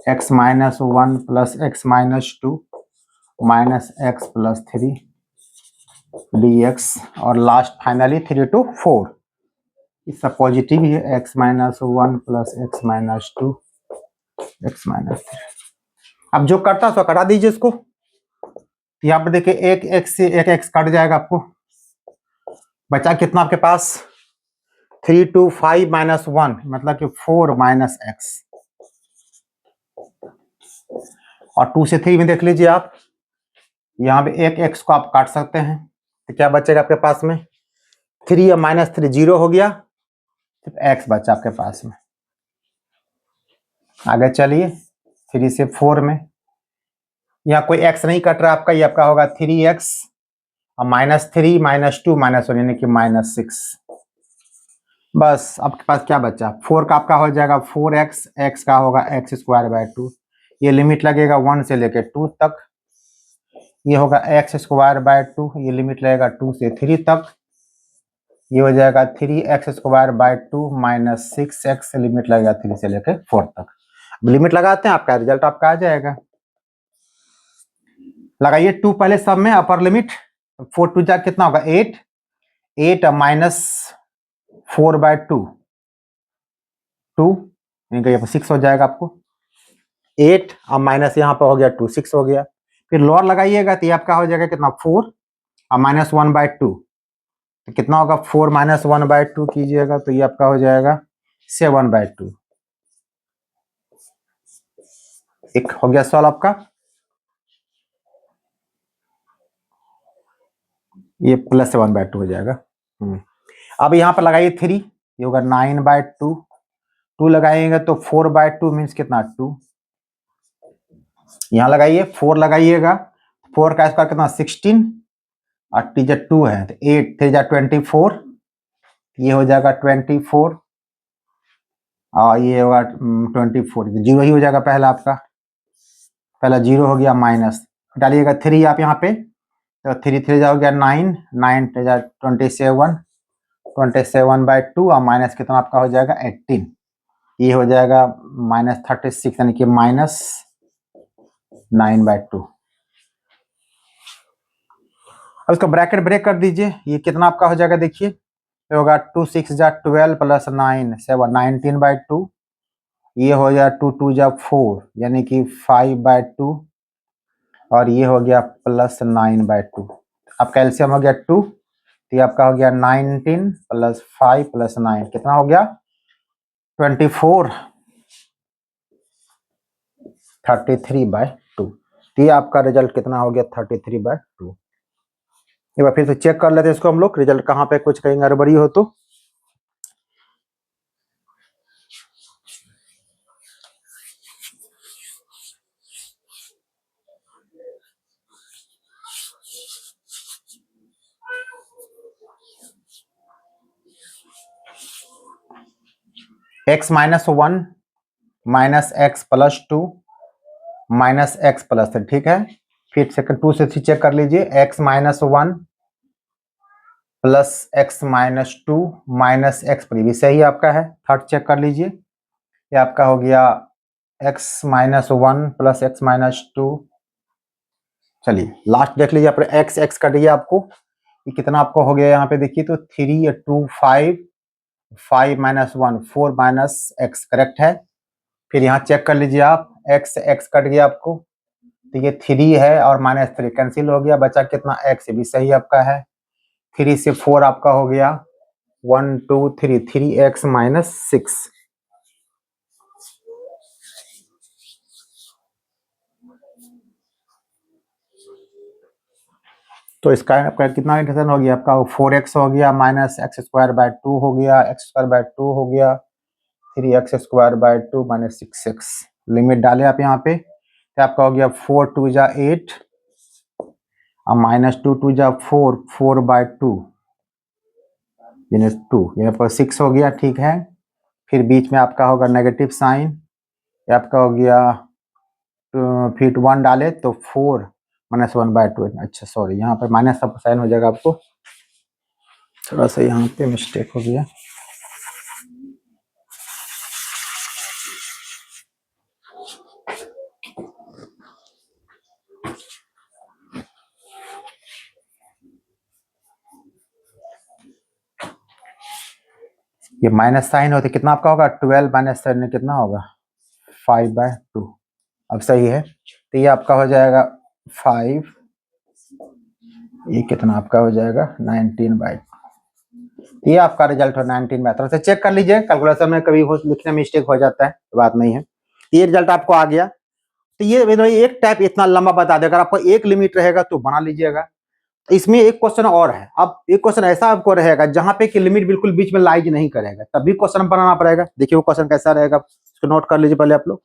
x-1 plus x-2 minus x plus 3 dx, और लास्ट फाइनली 3 to 4, इसका पॉजिटिव ही है, x-1 प्लस x-2 x-3। अब जो कटता है सो कटा दीजिए इसको। यहाँ पर देखिए एक x से एक x कट जाएगा, आपको बचा कितना आपके पास, 3 to 5 माइनस 1, मतलब कि 4 माइनस एक्स, और 2 से 3 में देख लीजिए आप, यहाँ पे एक x को आप काट सकते हैं, तो क्या बचेगा आपके पास में, 3 या माइनस 3 जीरो हो गया, सिर्फ x बचा आपके पास में। आगे चलिए 3 से 4 में, यहाँ कोई x नहीं कट रहा आपका, ये आपका होगा 3x और माइनस 3 माइनस 2 माइनस 1, यानी कि माइनस 6। बस आपके पास क्या बचा, 4 का आपका हो जाएगा 4x, x का होगा x²/2, ये लिमिट लगेगा 1 से लेके 2 तक, ये होगा x²/2, ये लिमिट लगेगा 2 से 3 तक, ये हो जाएगा 3x² माइनस 6x, लिमिट लगेगा 3 से लेके 4 तक। लिमिट लगाते हैं, आपका रिजल्ट आपका आ जाएगा। लगाइए 2 पहले सब में, अपर लिमिट 4 2 जा कितना होगा 8, 8 माइनस 4/2 2, यानी कि 6 हो जाएगा आपको, 8 और माइनस यहाँ पर हो गया 2, 6 हो गया। फिर लोअर लगाइएगा तो ये आपका हो जाएगा कितना, 4 और माइनस 1/2, तो कितना होगा, 4 माइनस 1/2 कीजिएगा तो ये आपका हो जाएगा 7/2। एक हो गया सॉल्व आपका, ये प्लस 7/2 हो जाएगा। अब यहाँ पर लगाइए 3, ये होगा 9/2, 2 लगाएंगे तो 4/2 मीन्स कितना 2, यहाँ लगाइए 4 लगाइएगा, 4 का स्क्वायर कितना 16, और टीजर 2 है तो 8 3 जा 24, ये हो जाएगा 24, और ये होगा 24, जीरो ही हो जाएगा पहला आपका, पहला जीरो हो गया, माइनस डालिएगा 3 आप यहाँ पे, तो 3 3 जा हो गया 9, 9 3 जा 27, 27/2, और माइनस कितना आपका हो जाएगा 18, ये हो जाएगा माइनस 36, यानी कि माइनस 9/2। अब इसको ब्रैकेट ब्रेक कर दीजिए, ये कितना आपका हो जाएगा देखिए, ये होगा 2 6 जा 12 प्लस 9 7 19/2, ये हो गया 2 2 जा 4, यानी कि 5/2, और ये हो गया प्लस 9/2। अब कैल्शियम हो गया 2, तो ये आपका हो गया 19 प्लस 5 प्लस 9, कितना हो गया 24, 33/2। ये आपका रिजल्ट कितना हो गया 33/2। एक बार फिर से चेक कर लेते हैं इसको हम लोग, रिजल्ट कहाँ पे कुछ कहीं गड़बड़ी हो तो। x minus 1 minus x plus 2 minus x plus 3, ठीक है। फिर सेकंड 2 से 3 चेक कर लीजिए, x minus 1 plus x minus 2 minus x, भी सही आपका है। थर्ड चेक कर लीजिए, ये आपका हो गया x minus 1 plus x minus 2। चलिए लास्ट देख लीजिए, अपने x कट गया आपको, ये कितना आपको हो गया यहाँ पे देखिए तो 3 2 5 5 माइनस 1 4 माइनस एक्स, करेक्ट है। फिर यहाँ चेक कर लीजिए आप, x कट गया आपको, तो ये 3 है और माइनस 3 कैंसिल हो गया, बचा कितना x, भी सही आपका है। 3 से 4 आपका हो गया 1 2 3 3x माइनस 6। तो इसका आपका कितना इंटीग्रेशन हो गया आपका 4x हो गया माइनस एक्स स्क्वायर बाय 2 हो गया, एक्स स्क्वायर बाय 2 हो गया 3x square by 2 minus 6x। Limit डाले आप यहाँ पे, तो आपका हो गया 4 2 जा 8 और माइनस 2 2 जा 4 4 बाय 2 माइनस 2, यहाँ पर 6 हो गया, ठीक है। फिर बीच में आपका होगा नेगेटिव साइन, ये आपका हो गया फिर 1 डाले तो 4 माइनस 1 बाय 2। अच्छा सॉरी, यहाँ पर माइनस का साइन हो जाएगा, आपको थोड़ा सा यहाँ पे मिस्टेक हो गया। ये माइनस साइन होते कितना आपका होगा 12 माइनस साइन में कितना होगा 5 बाय 2। अब सही है, तो ये आपका हो जाएगा 5, ये कितना आपका हो जाएगा 19 बाय 2। ये आपका रिजल्ट हो 19 बाय 2। से चेक कर लीजिए, कैलकुलेशन में कभी लिखने में मिस्टेक हो जाता है, तो बात नहीं है। ये रिजल्ट आपको आ गया। तो ये एक टाइप इतना लंबा बता दे, अगर आपको एक लिमिट रहेगा तो बना लीजिएगा। इसमें एक क्वेश्चन और है, अब एक क्वेश्चन ऐसा आपको रहेगा जहां पे कि लिमिट बिल्कुल बीच में लाइज नहीं करेगा, तब भी क्वेश्चन बनाना पड़ेगा। देखिए वो क्वेश्चन कैसा रहेगा, इसको नोट कर लीजिए पहले आप लोग।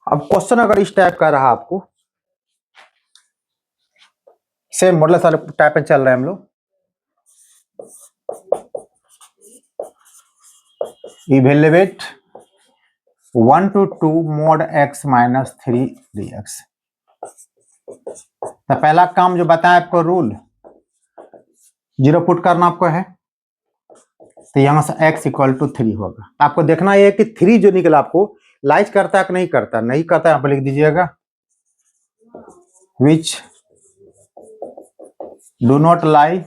अब क्वेश्चन अगर इस टाइप का रहा आपको, सेम मॉडल सारे टाइप में चल रहे हैं हम लोग। Evaluate 1 to 2 mod x minus 3 dx। तो पहला काम जो बताया आपको, रूल 0 पुट करना आपको है, तो यहां से x इक्वल टू 3 होगा। आपको देखना है कि 3 जो निकला आपको लाइज करता है कि नहीं करता, नहीं करता है, आप लिख दीजिएगा which do not lie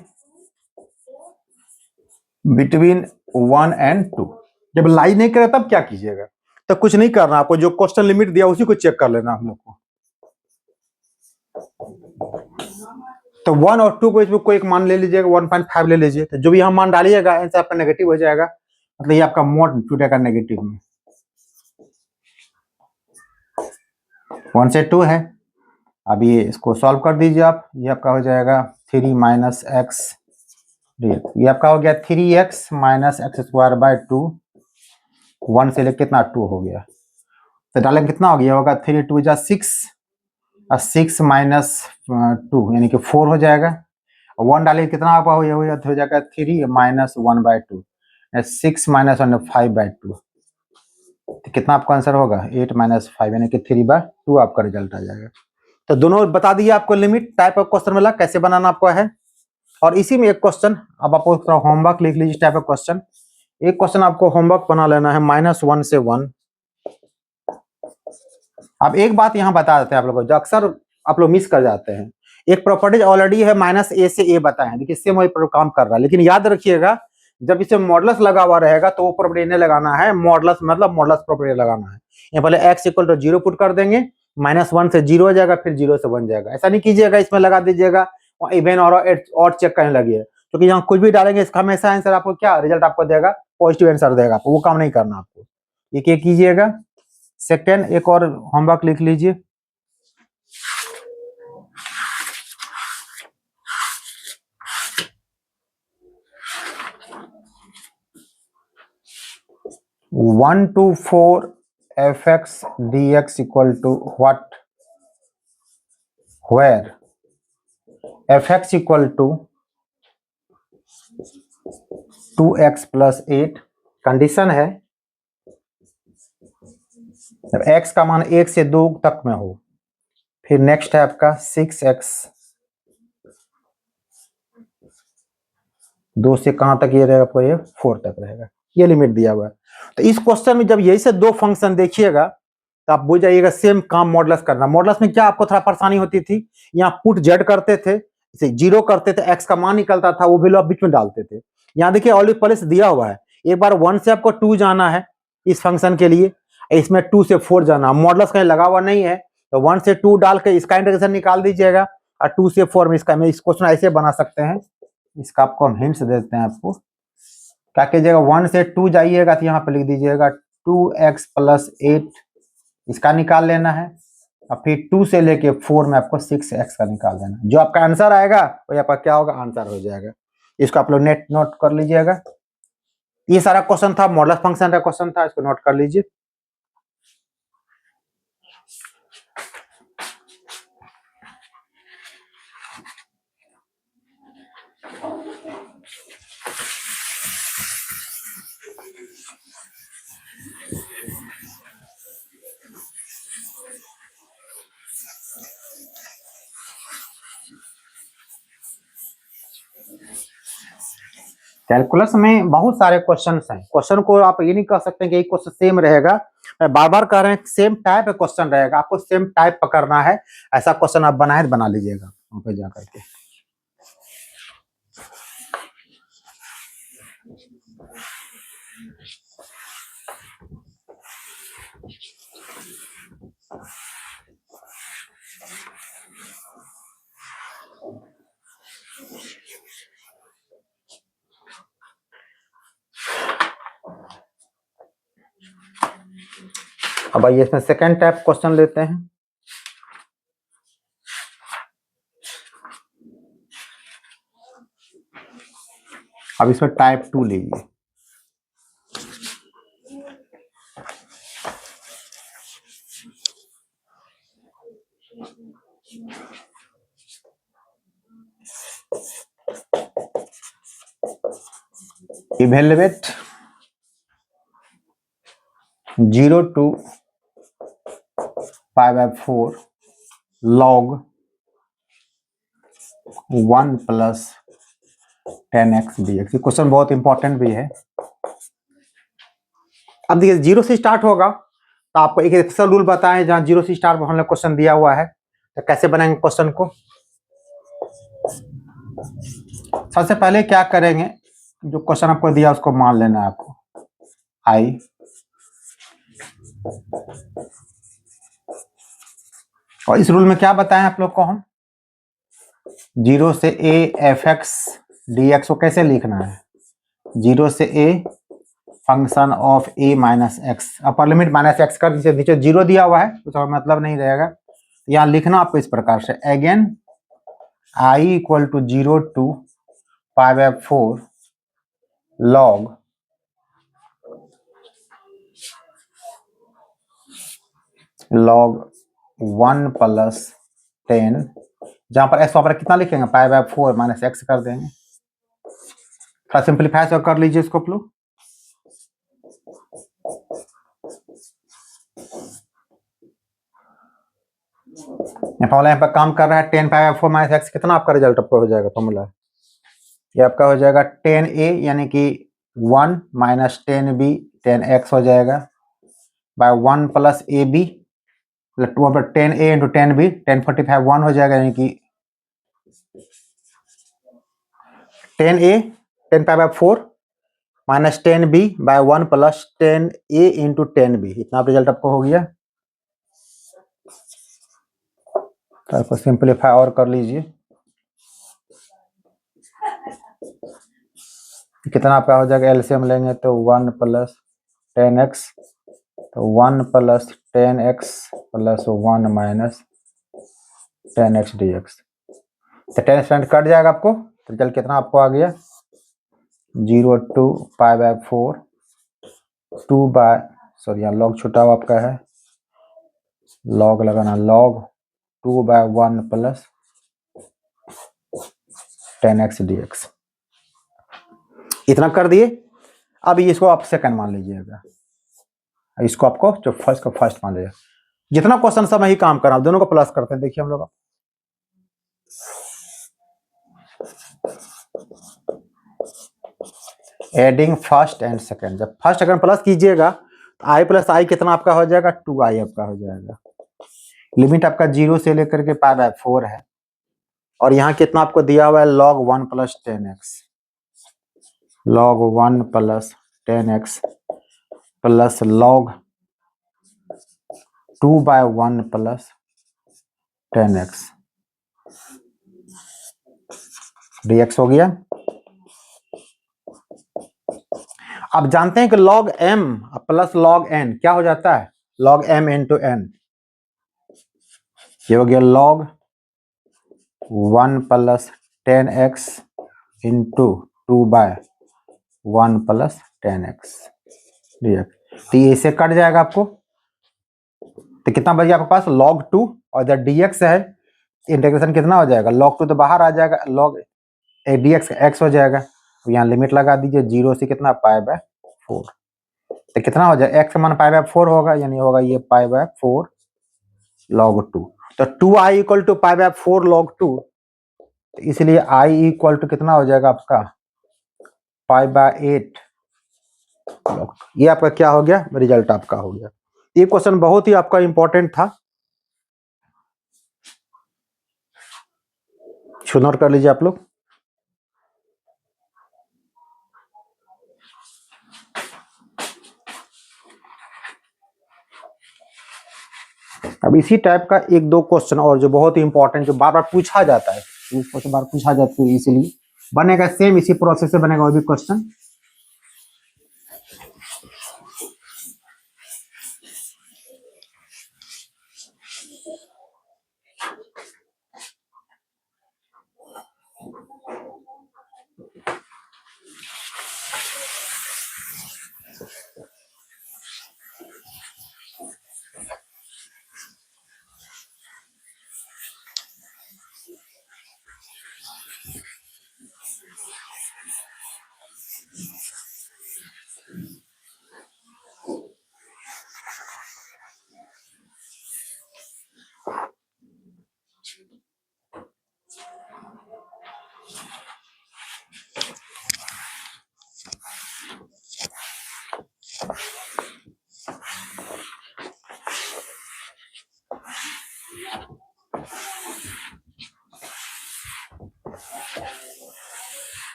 between 1 and 2। जब लाई नहीं करे तब क्या कीजिएगा, तो कुछ नहीं करना, आपको जो क्वेश्चन लिमिट दिया उसी को चेक कर लेना हम लोग को। तो 1 और 2 को इसमें कोई एक मान ले लीजिएगा, 1.5 ले लीजिए, तो जो भी हम मान डालिएगा आंसर आपका नेगेटिव हो जाएगा, मतलब ये आपका मोड टूटेगा नेगेटिव में। 1 से 2 है, अब ये इसको सॉल्व कर दीजिए आप, ये आपका हो जाएगा 3 माइनस एक्स, ये आपका हो गया 3x minus x square by 2। 1 से लेकर कितना 2 हो गया, तो डालेंगे कितना हो गया होगा 3 2 जा 6 और 6 माइनस 2 यानी कि 4 हो जाएगा। 1 डालेंगे कितना आपका हो जाएगा 3 माइनस 1 बाय 2, 6 माइनस 1 5 बाय 2। तो कितना आपका आंसर होगा 8 - 5 यानी कि 3/2 आपका रिजल्ट आ जाएगा। तो दोनों बता दिए आपको, लिमिट टाइप ऑफ क्वेश्चन मिला कैसे बनाना आपको है। और इसी में एक क्वेश्चन अब आपको थोड़ा होमवर्क लिख लीजिए टाइप ऑफ क्वेश्चन। एक क्वेश्चन आपको होमवर्क बना लेना है -1 से 1। अब एक बात यहाँ बता देते हैं आप लोगों को जो अक्सर आप लोग मिस कर जाते हैं। एक प्रॉपर्टीज ऑलरेडी है -a से a बताए हैं, देखिए सेम वही काम कर रहा है, लेकिन याद रखिएगा जब इसे मॉडुलस लगा हुआ रहेगा तो वो प्रॉपर्टी नहीं लगाना है, मॉडुलस मतलब मॉडुलस प्रॉपर्टी लगाना है। यहाँ पहले x = 0 पुट कर देंगे, -1 से 0 हो जाएगा, फिर 0 से 1 जाएगा। ऐसा नहीं कीजिएगा इसमें लगा दीजिएगा इवन और चेक करने लगिए, क्योंकि यहाँ कुछ भी डालेंगे इसका हमेशा आंसर आपको क्या रिजल्ट आपको देगा, पॉजिटिव आंसर देगा आपको, वो काम नहीं करना आपको। ये कीजिएगा। सेकेंड एक और होमवर्क लिख लीजिए। (1 to 4) fx dx equal to what, where fx equal to 2x + 8। Condition है जब x का मान 1 से 2 तक में हो। फिर नेक्स्ट है आपका 6x 2 से कहां तक ये रहेगा आपको, ये 4 तक रहेगा, ये लिमिट दिया हुआ है। तो इस क्वेश्चन में जब यही से दो फंक्शन देखिएगा तो आप बुझ जाइएगा सेम काम मॉडुलस करना। मॉडुलस में क्या आपको थोड़ा परेशानी होती थी, यहाँ पुट z करते थे, इसे 0 करते थे, x का मान निकलता था, वो वैल्यू आप बीच में डालते थे। यहाँ देखिए ऑलरेडी पहले से दिया हुआ है, एक बार 1 से आपको 2 जाना है इस फंक्शन के लिए, इसमें 2 से 4 जाना, मॉडुलस कहीं लगा हुआ नहीं है, तो 1 से 2 डाल के इसका इंटीग्रेशन निकाल दीजिएगा और 2 से 4 में इसका इस क्वेश्चन ऐसे बना सकते हैं। इसका आपको हम हिंट्स देते हैं आपको, क्या कीजिएगा 1 से 2 जाइएगा तो यहाँ पे लिख दीजिएगा 2x + 8 इसका निकाल लेना है, और फिर 2 से लेके 4 में आपको 6x का निकाल देना। जो आपका आंसर आएगा वो आपका क्या होगा, आंसर हो जाएगा। इसको आप लोग नोट कर लीजिएगा। ये सारा क्वेश्चन था, मॉडुलस फंक्शन का क्वेश्चन था, इसको नोट कर लीजिए। कैलकुलस में बहुत सारे क्वेश्चंस हैं, क्वेश्चन को आप ये नहीं कह सकते कि एक क्वेश्चन सेम रहेगा, मैं बार बार कह रहे हैं सेम टाइप का क्वेश्चन रहेगा, आपको सेम टाइप पकड़ना है, ऐसा क्वेश्चन आप बनाए बना लीजिएगा वहां पे जा करके। अब आइए इसमें सेकेंड टाइप क्वेश्चन लेते हैं। अब इसमें टाइप 2 लीजिए। Evaluate 0 to π/4 log 1 + 10x dx। ये क्वेश्चन बहुत इंपॉर्टेंट भी है। अब देखिए 0 से स्टार्ट होगा तो आपको एक एक्सेल रूल बताएं जहां 0 से स्टार्ट हमने क्वेश्चन दिया हुआ है, तो कैसे बनाएंगे क्वेश्चन को। सबसे पहले क्या करेंगे, जो क्वेश्चन आपको दिया उसको मान लेना है आपको i, और इस रूल में क्या बताएं आप लोग को हम 0 से a fx dx को कैसे लिखना है, 0 से a function of a - x, upper limit -x कर दीजिए, नीचे 0 दिया हुआ है तो मतलब नहीं रहेगा, यहाँ लिखना आपको इस प्रकार से अगेन i = 0 to π/4 log 1 + 10, जहां पर x पर कितना लिखेंगे π/4 - x कर देंगे। थोड़ा सिंप्लीफाई कर लीजिए इसको आप लोग। फॉर्मूला यहाँ पर काम कर रहा है 10 पाई/4 माइनस एक्स। कितना आपका रिजल्ट आपका हो जाएगा फॉर्मूला? ये आपका हो जाएगा 10a यानी कि 1 माइनस 10b 10x हो जाएगा by 1 plus a b 10a into 10b 1045 1 हो जाएगा यानी कि 10a 10 पाई/4 minus 10b by 1 plus 10a into 10b। इतना रिजल्ट आपको हो गया। तो आपको सिंपलीफाई और कर लीजिए। कितना आपका हो जाएगा? एलसीएम लेंगे तो 1 प्लस 10x तो 1 plus 10x plus 1 minus 10x dx। तो 10 कट जाएगा आपको। तो रिजल्ट कितना आपको आ गया? 0 2 पाई/4 2 बाय सॉरी यहाँ लॉग छुटा हुआ आपका है, लॉग लगाना, log 2 by 1 plus 10x dx। इतना कर दिए। अब इसको आप सेकंड मान लीजिएगा, इसको आपको जो फर्स्ट को फर्स्ट मान लीजिएगा। जितना क्वेश्चन सब यही काम कर रहा हूं, दोनों को प्लस करते हैं। देखिए हम लोग एडिंग फर्स्ट एंड सेकंड, जब फर्स्ट सेकंड प्लस कीजिएगा तो आई प्लस आई कितना आपका हो जाएगा? 2i आपका हो जाएगा। लिमिट आपका 0 से लेकर के पाई/4 है और यहाँ कितना आपको दिया हुआ है? log 1 plus 10x, log 1 plus 10x plus log 2 by 1 plus 10x dx हो गया। अब जानते हैं कि log m plus log n क्या हो जाता है? log m into n। ये हो गया log 1 plus 10x into 2 by 1 plus 10x dx। तो ये इससे कट जाएगा आपको। तो कितना बच गया आपके पास? log 2 और जब dx है इंटीग्रेशन कितना हो जाएगा? log 2 तो बाहर आ जाएगा, log dx x हो जाएगा। तो यहाँ लिमिट लगा दीजिए 0 से कितना? पाई/4। तो कितना हो जाएगा? x का मान पाई/4 होगा यानी होगा ये पाई/4 log 2। तो 2i इक्वल टू पाई/4 log 2, तो इसलिए i इक्वल टू कितना हो जाएगा आपका? पाई/8 log। ये आपका क्या हो गया? रिजल्ट आपका हो गया। ये क्वेश्चन बहुत ही आपका इंपॉर्टेंट था, नोट कर लीजिए आप लोग। अब इसी टाइप का एक दो क्वेश्चन और जो बहुत ही इंपॉर्टेंट, जो बार बार पूछा जाता है, क्वेश्चन बार पूछा जाता है, इसीलिए बनेगा सेम इसी प्रोसेस से बनेगा वो भी क्वेश्चन।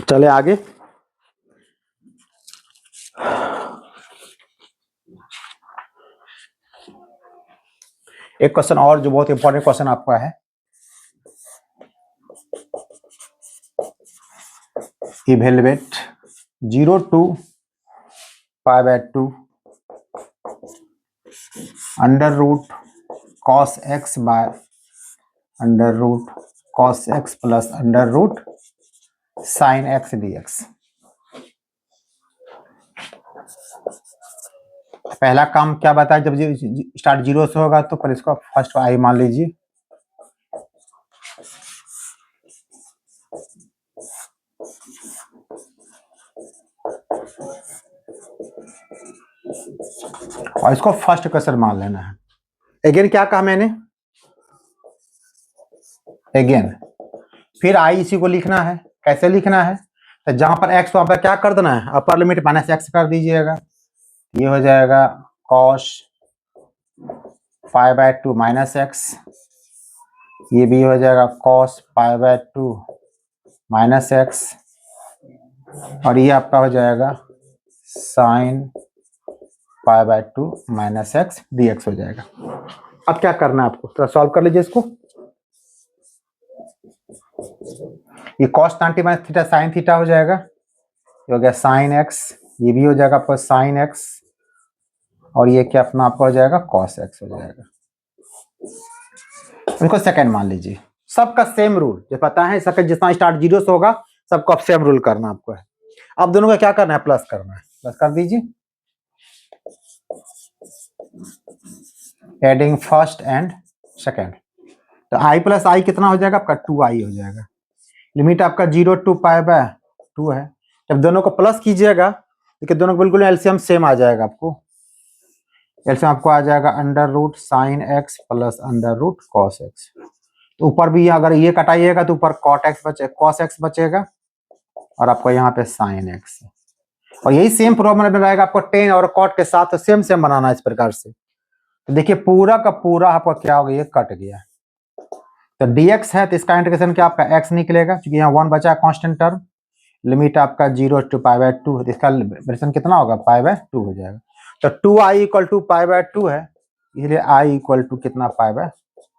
चले आगे। एक क्वेश्चन और जो बहुत इंपॉर्टेंट क्वेश्चन आपका है, इवेलुएट 0 to पाई/2 under root cos x by under root cos x plus under root sin x dx। पहला काम क्या बताया, जब स्टार्ट 0 से होगा तो पर इसको फर्स्ट आई मान लीजिए। और इसको फर्स्ट क्वेश्चन मान लेना है। अगेन क्या कहा मैंने, अगेन फिर आई इसी को लिखना है। कैसे लिखना है, तो जहां पर एक्स वहां पर क्या कर देना है, अपर लिमिट माइनस एक्स कर दीजिएगा। ये हो जाएगा cos pi by 2 minus x, ये भी हो जाएगा cos pi by 2 minus x, और ये आपका हो जाएगा sine pi by 2 minus x d x हो जाएगा। अब क्या करना है आपको, थोड़ा सॉल्व कर लीजिए इसको। ये cos 90 minus theta sine theta हो जाएगा, ये हो गया साइन एक्स, ये भी हो जाएगा आपका साइन एक्स, और ये क्या अपना आपका हो जाएगा कॉस एक्स हो जाएगा। इनको सेकंड मान लीजिए। सबका सेम रूल जो पता है, सबका जितना स्टार्ट 0 से होगा सबको अब सेम रूल करना आपको है। अब दोनों का क्या करना है, प्लस करना है, प्लस कर दीजिए। एडिंग फर्स्ट एंड सेकंड, तो आई प्लस आई कितना हो जाएगा आपका 2i हो जाएगा। लिमिट आपका 0 टू पाई बाय 2 है। जब दोनों को प्लस कीजिएगा देखिए दोनों को बिल्कुल एलसीएम सेम आ जाएगा। आपको एलसीएम आपको आ जाएगा under root sine x plus under root cos x. तो ऊपर भी अगर ये कटाइएगा तो ऊपर कॉट एक्स बचे, कॉस एक्स बचेगा, और आपको यहाँ पे साइन एक्स। और यही सेम प्रॉब्लम में रहेगा आपको टेन और कॉट के साथ सेम सेम बनाना है इस प्रकार से। तो देखिए पूरा का पूरा आपका क्या हो गया, ये कट गया। तो dx है तो इसका इंटीग्रेशन क्या आपका x निकलेगा, क्योंकि यहाँ 1 बचा कांस्टेंट टर्म। लिमिट आपका 0 टू पाई बाय 2, इसका इंटीग्रेशन कितना होगा, पाई बाय 2 हो जाएगा। तो 2i equal to pi by 2 है, इसलिए i इक्वल टू कितना, पाई बाय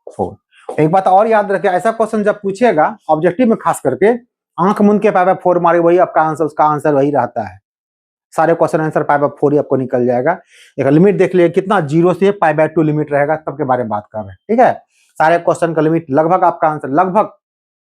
4। एक बात और याद रखिए, ऐसा क्वेश्चन जब पूछेगा ऑब्जेक्टिव में खास करके आंख मूंद के पाई बाय 4 मारे, वही आपका आंसर, उसका आंसर वही रहता है। सारे क्वेश्चन आंसर पाई बाय 4 ही आपको निकल जाएगा। एक लिमिट देख लिए कितना, 0 से पाई बाय 2 लिमिट रहेगा, तब के बारे में बात कर रहे हैं। ठीक है, सारे क्वेश्चन का लिमिट लगभग आपका आंसर लगभग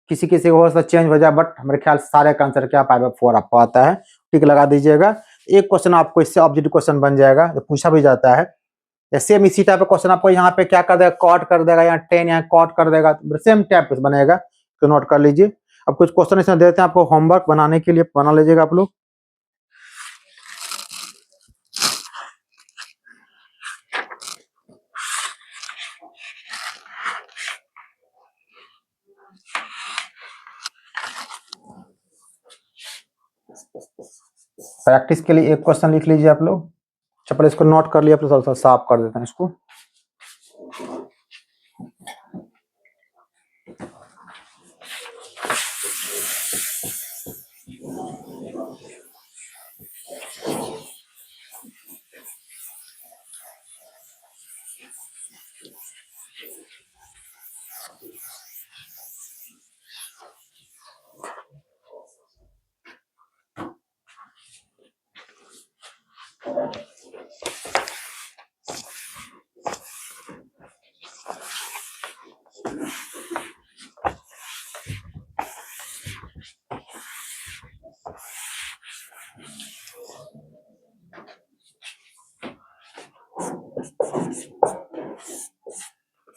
किसी किसी को हो सकता चेंज हो जाए, बट मेरे ख्याल सारे का आंसर क्या, पाई बाय 4 आपको आता है। टिक लगा दीजिएगा। एक क्वेश्चन आपको इससे ऑब्जेक्टिव क्वेश्चन बन जाएगा, जो पूछा भी जाता है। सेम इसी टाइप का क्वेश्चन आपको यहाँ पे क्या कर देगा, कॉट कर देगा, यहाँ 10 यहाँ कॉट कर देगा, सेम टाइप बनेगा, तो नोट कर लीजिए। अब कुछ क्वेश्चन इसमें देते हैं आपको होमवर्क बनाने के लिए, बना लीजिएगा आप लोग। प्रैक्टिस के लिए एक क्वेश्चन लिख लीजिए आप लोग। चप्पल इसको नोट कर लिया, आप लोग साफ कर देते हैं इसको।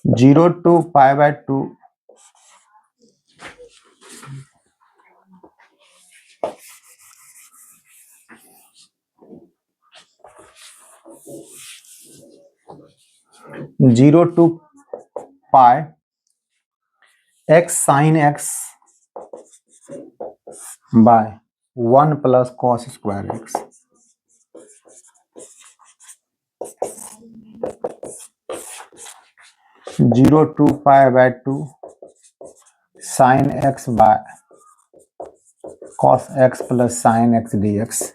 Zero to pi by 2 0 to pi x sine x by 1 plus cos square x. Zero to pi by 2 sine x by cos x plus sine x d x.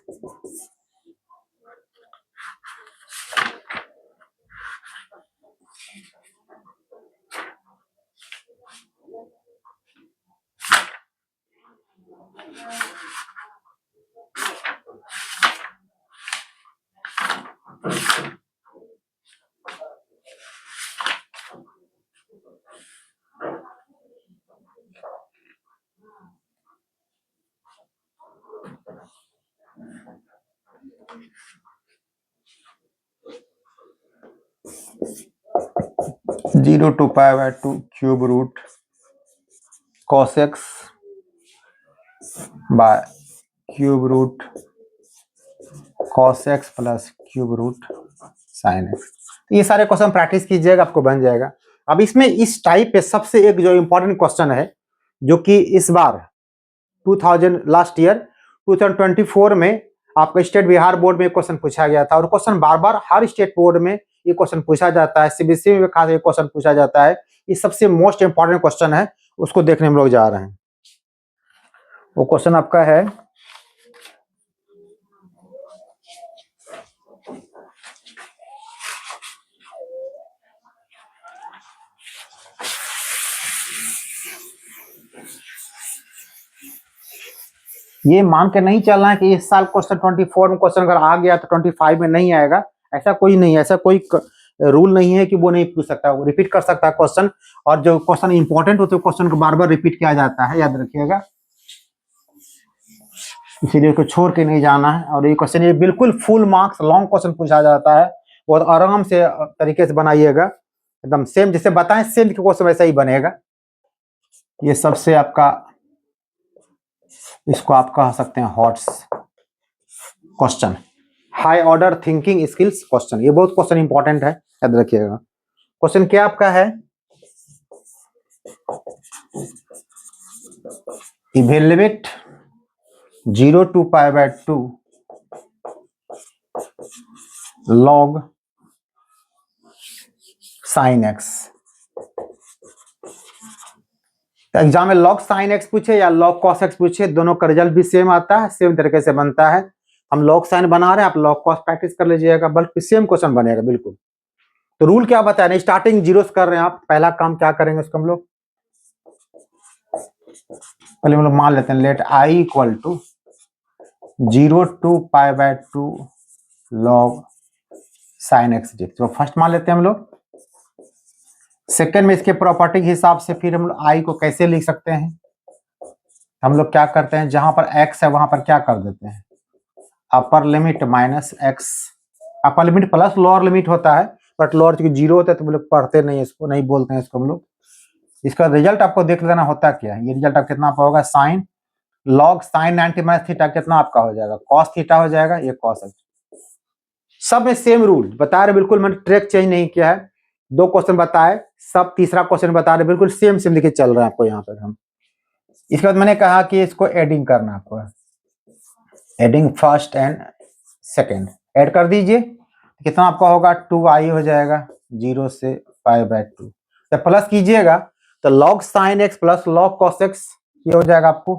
0 to pi by 2 cube root cos x by cube root cos x plus cube root sin x। ये सारे question practice कीजिएगा, आपको बन जाएगा। अब इसमें इस type पे सबसे एक जो इम्पोर्टेंट क्वेश्चन है, जो कि इस बार 2000 लास्ट ईयर 2024 में आपका स्टेट बिहार बोर्ड में क्वेश्चन पूछा गया था, और क्वेश्चन बार बार हर स्टेट बोर्ड में ये क्वेश्चन पूछा जाता है, सीबीएसई में खास ये क्वेश्चन पूछा जाता है। ये सबसे मोस्ट इंपॉर्टेंट क्वेश्चन है, उसको देखने हम लोग जा रहे हैं। वो क्वेश्चन आपका है ये मान के नहीं चलना है कि इस साल क्वेश्चन 24 में क्वेश्चन अगर आ गया तो 25 में नहीं आएगा, ऐसा कोई नहीं है, ऐसा कोई रूल नहीं है कि वो नहीं पूछ सकता, वो रिपीट कर सकता है क्वेश्चन। और जो क्वेश्चन इंपॉर्टेंट होते हैं क्वेश्चन को बार बार रिपीट किया जाता है, याद रखिएगा, इसीलिए इसको छोड़ के नहीं जाना है। और ये क्वेश्चन ये बिल्कुल फुल मार्क्स लॉन्ग क्वेश्चन पूछा जाता है, बहुत आराम से तरीके से बनाइएगा, एकदम सेम जैसे बताएं सेम क्वेश्चन वैसा ही बनेगा। ये सबसे आपका, इसको आप कह सकते हैं hots question, high order thinking skills question. ये बहुत क्वेश्चन इंपॉर्टेंट है, याद रखिएगा। क्वेश्चन क्या आपका है, evaluate 0 to pi by 2 log sin x। Exam में log sin x पूछे या log cos x पूछे, दोनों का रिजल्ट भी सेम आता है, सेम तरीके से बनता है। हम log sin बना रहे हैं, आप log cos प्रैक्टिस कर लीजिएगा, बल्कि सेम क्वेश्चन बनेगा बिल्कुल। तो रूल क्या बताया ना, स्टार्टिंग जीरो से कर रहे हैं आप, पहला काम क्या करेंगे उसको हम लोग पहले हम लोग मान लेते हैं, let i equal to 0 to pi by 2 log sin x d. तो फर्स्ट मान लेते हैं हम लोग। सेकेंड में इसके प्रॉपर्टी के हिसाब से फिर हम लोग i को कैसे लिख सकते हैं, हम लोग क्या करते हैं, जहां पर x है वहां पर क्या कर देते हैं, upper limit minus x, upper limit plus lower limit होता है, बट लोअर चूंकि जीरो होता है तो हम लोग पढ़ते नहीं, इसको नहीं बोलते हैं इसको हम लोग। इसका रिजल्ट आपको देख लेना होता क्या है, ये रिजल्ट आप कितना आपका होगा, sign log sign 90 minus theta कितना आपका हो जाएगा, कॉस थीटा हो जाएगा, ये कॉस है। सब में सेम रूल बता रहे, बिल्कुल मैंने ट्रैक चेंज नहीं किया है, दो क्वेश्चन बताए, सब तीसरा क्वेश्चन बता रहे, बिल्कुल सेम सेम लिखे चल रहा है आपको यहाँ पर हम। इसके बाद मैंने कहा कि इसको एडिंग करना आपको, adding first and second add कर दीजिए, कितना आपका होगा 2i हो जाएगा 0 से पाई बाय 2। जब प्लस कीजिएगा तो log sin x plus log cos x ये हो जाएगा आपको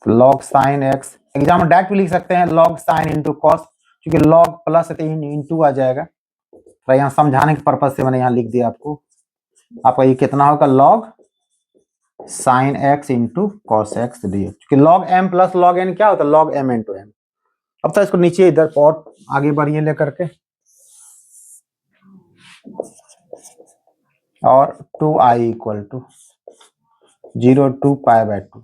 log sin x। एग्जाम में डायरेक्ट भी लिख सकते हैं log sin इंटू cos, क्योंकि log प्लस है तो इंटू आ जाएगा, तो यहाँ समझाने के पर्पज से मैंने यहाँ लिख दिया आपको। आपका ये कितना होगा log sin x into cos x D, क्योंकि log m plus log n क्या होता है, log m इंटू m। अब तो इसको नीचे इधर और आगे बढ़िए लेकर के, और 2i equal to 0 to pi by 2।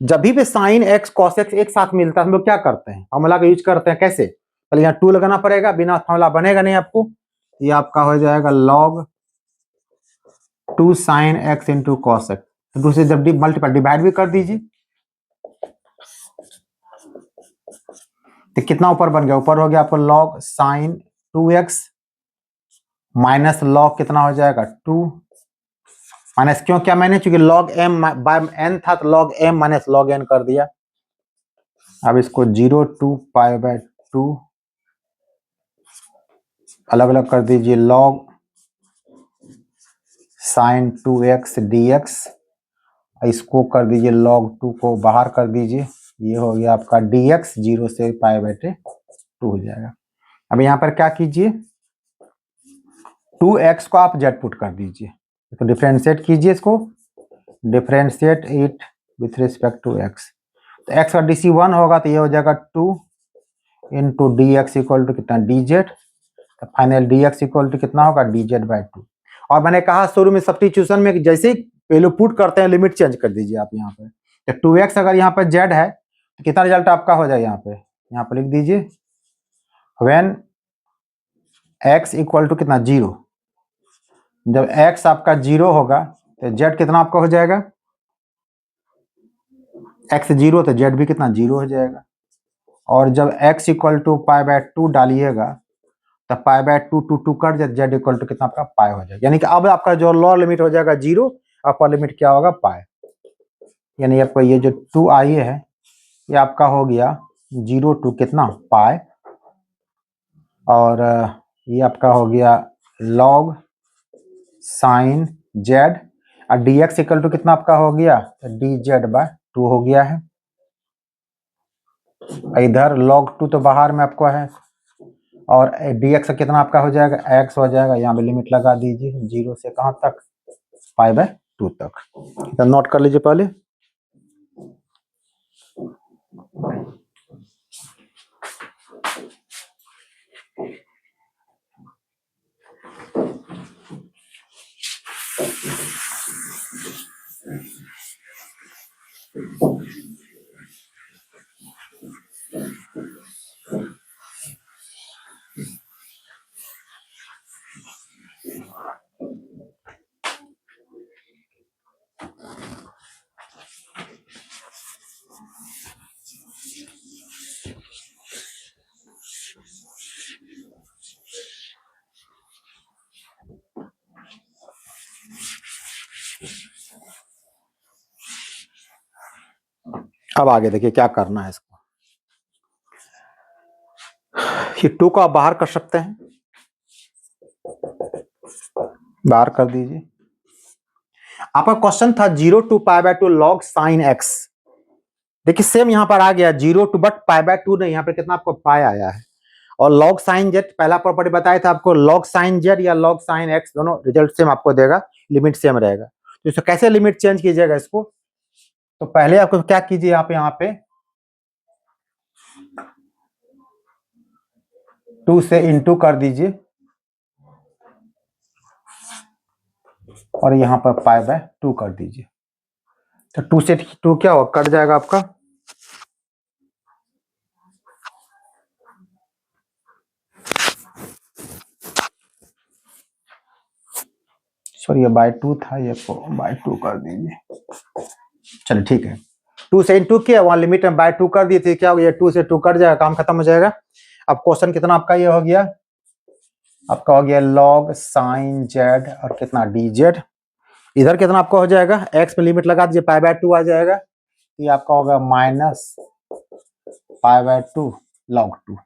जब भी साइन एक्स कॉस एक्स एक साथ मिलता है हम लोग क्या करते हैं, फॉर्मूला का यूज करते हैं, कैसे, पहले यहाँ 2 लगाना पड़ेगा, बिना फॉर्मूला बनेगा नहीं आपको। ये आपका हो जाएगा log 2 sine x into cos x, तो दूसरे जब मल्टीपल डिवाइड भी कर दीजिए, तो कितना ऊपर बन गया, ऊपर हो गया आपको log sign 2x minus log कितना हो जाएगा 2 माइनस, क्यों क्या मैंने, चूंकि log m बाय n था तो log m minus log n कर दिया। अब इसको 0 to पाई बाय 2 अलग अलग कर दीजिए, log साइन 2x dx, इसको कर दीजिए log 2 को बाहर कर दीजिए, ये हो गया आपका dx 0 से पाई बाय 2 हो जाएगा। अब यहाँ पर क्या कीजिए, 2x को आप z पुट कर दीजिए, तो डिफरेंशिएट कीजिए इसको, differentiate it with respect to x, तो x का dc 1 होगा तो ये हो जाएगा 2 into d x equal to कितना dz, तो फाइनल dx इक्वल टू कितना होगा dz बाय 2। और मैंने कहा शुरू में सब्स्टिट्यूशन में जैसे ही वैल्यू पुट करते हैं लिमिट चेंज कर दीजिए आप यहाँ पे, तो 2x अगर यहाँ पर z है तो कितना रिजल्ट आपका हो जाए, यहाँ पे लिख दीजिए, व्हेन x इक्वल टू कितना 0, जब x आपका 0 होगा तो z कितना आपका हो जाएगा, x 0 तो z भी कितना 0 हो जाएगा। और जब x इक्वल टू π/2 डालिएगा तो π/2 टू कट जाए, z इक्वल टू कितना आपका पाई हो जाएगा। यानी कि अब आपका जो लोअर लिमिट हो जाएगा 0, अपर लिमिट क्या होगा पाई। यानी आपको ये जो 2i है ये आपका हो गया 0 टू कितना पाई, और ये आपका हो गया log साइन z, और dx इक्वल टू कितना आपका हो गया dz/2 हो गया है। इधर log 2 तो बाहर में आपको है, और dx कितना आपका हो जाएगा x हो जाएगा। यहाँ पे लिमिट लगा दीजिए 0 से कहाँ तक π/2 तक। तो नोट कर लीजिए पहले। अब आगे देखिए क्या करना है इसको। ये 2 को आप बाहर कर सकते हैं, बाहर कर दीजिए। आपका क्वेश्चन था 0 टू π/2 log sin x। देखिए सेम यहाँ पर आ गया 0 टू, बट π/2 नहीं, यहाँ पर कितना आपको पाई आया है। और log sin z पहला प्रॉपर्टी बताया था आपको, log sin z या log sin x दोनों रिजल्ट सेम आपको देगा, लिमिट सेम रहेगा। तो इसको कैसे लिमिट चेंज कीजिएगा इसको, तो पहले आपको क्या कीजिए, आप यहाँ पे 2 से इंटू कर दीजिए, और यहाँ पर π/2 कर दीजिए। तो 2 से 2 क्या होगा, कट जाएगा आपका, सॉरी ये बाय 2 था, ये बाय 2 कर दीजिए। चलिए ठीक है, 2 से इंटू किया, वहां लिमिट में बाय 2 कर दी थी, क्या हो गया 2 से 2 कट जाएगा, काम खत्म हो जाएगा। अब क्वेश्चन कितना आपका ये हो गया, आपका हो गया log sin z और कितना dz। इधर कितना आपका हो जाएगा, x में लिमिट लगा दीजिए, π/2 आ जाएगा, ये आपका होगा माइनस π/2 log 2।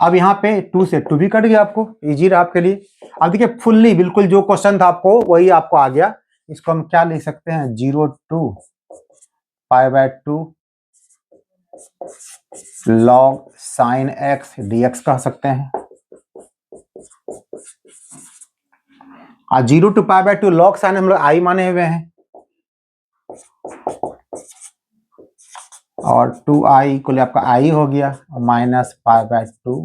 अब यहाँ पे 2 से 2 भी कट गया, आपको इजी रहा आपके लिए। अब देखिए फुल्ली बिल्कुल जो क्वेश्चन था आपको वही आपको आ गया। इसको हम क्या लिख सकते हैं, 0 to π/2 log sin x dx कह सकते हैं। 0 टू π/2 log sin हम लोग आई माने हुए हैं, और 2i को आपका i हो गया माइनस π/2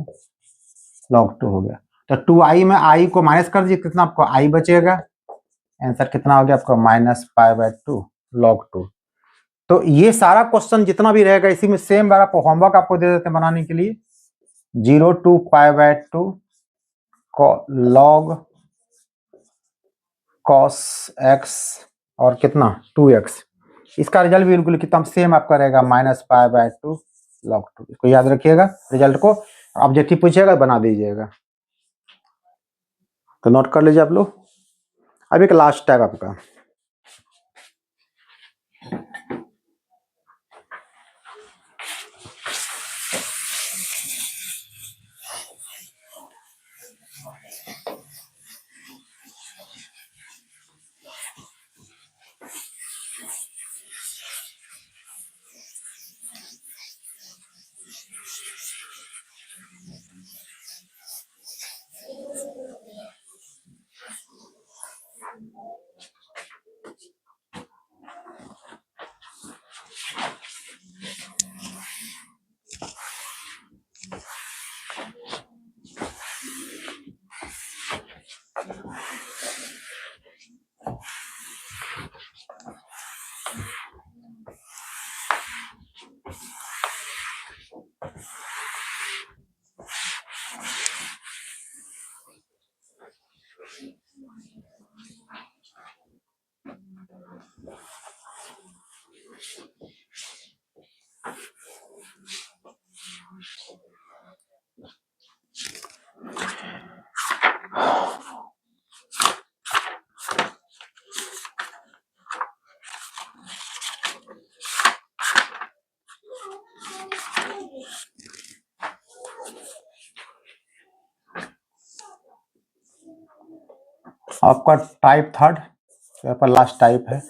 log 2 हो गया। तो 2i में i को माइनस कर दीजिए, कितना आपको i बचेगा, आंसर कितना हो गया आपको माइनस π/2 log 2। तो ये सारा क्वेश्चन जितना भी रहेगा इसी में सेम बार आपको होमवर्क आपको दे देते हैं बनाने के लिए। 0 टू π/2 log cos x और कितना 2x, इसका रिजल्ट भी बिल्कुल कितना सेम आपका रहेगा माइनस π/2 log 2। इसको याद रखिएगा, रिजल्ट को ऑब्जेक्टिव पूछिएगा बना दीजिएगा। तो नोट कर लीजिए आप लोग। अब एक लास्ट टैग आपका, आपका टाइप थर्ड, यहाँ पर लास्ट टाइप है।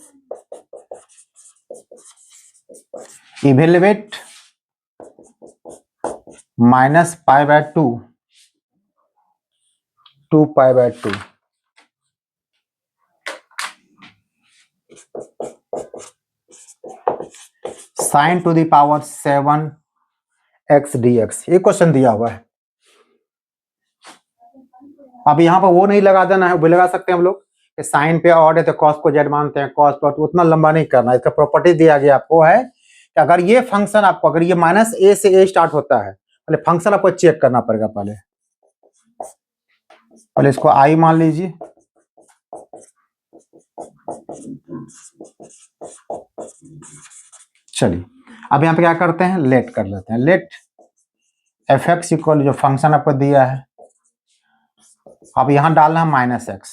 Evaluate minus pi by 2 2 pi by 2, sign to the power 7 x dx, ये क्वेश्चन दिया हुआ है। अब यहाँ पर वो नहीं लगा देना है, वो लगा सकते हैं हम लोग कि साइन पे ऑड है तो कॉस को जेड मानते हैं, कॉस पर तो उतना लंबा नहीं करना। इसका प्रॉपर्टी दिया गया आपको है कि अगर ये फंक्शन आपको, अगर ये माइनस ए से ए स्टार्ट होता है, पहले फंक्शन आपको चेक करना पड़ेगा। पहले इसको आई मान लीजिए, चलिए अब यहाँ पे क्या करते हैं, लेट कर लेते हैं। लेट एफ एक्स इक्वल जो फंक्शन आपको दिया है, अब यहाँ डालना है माइनस एक्स,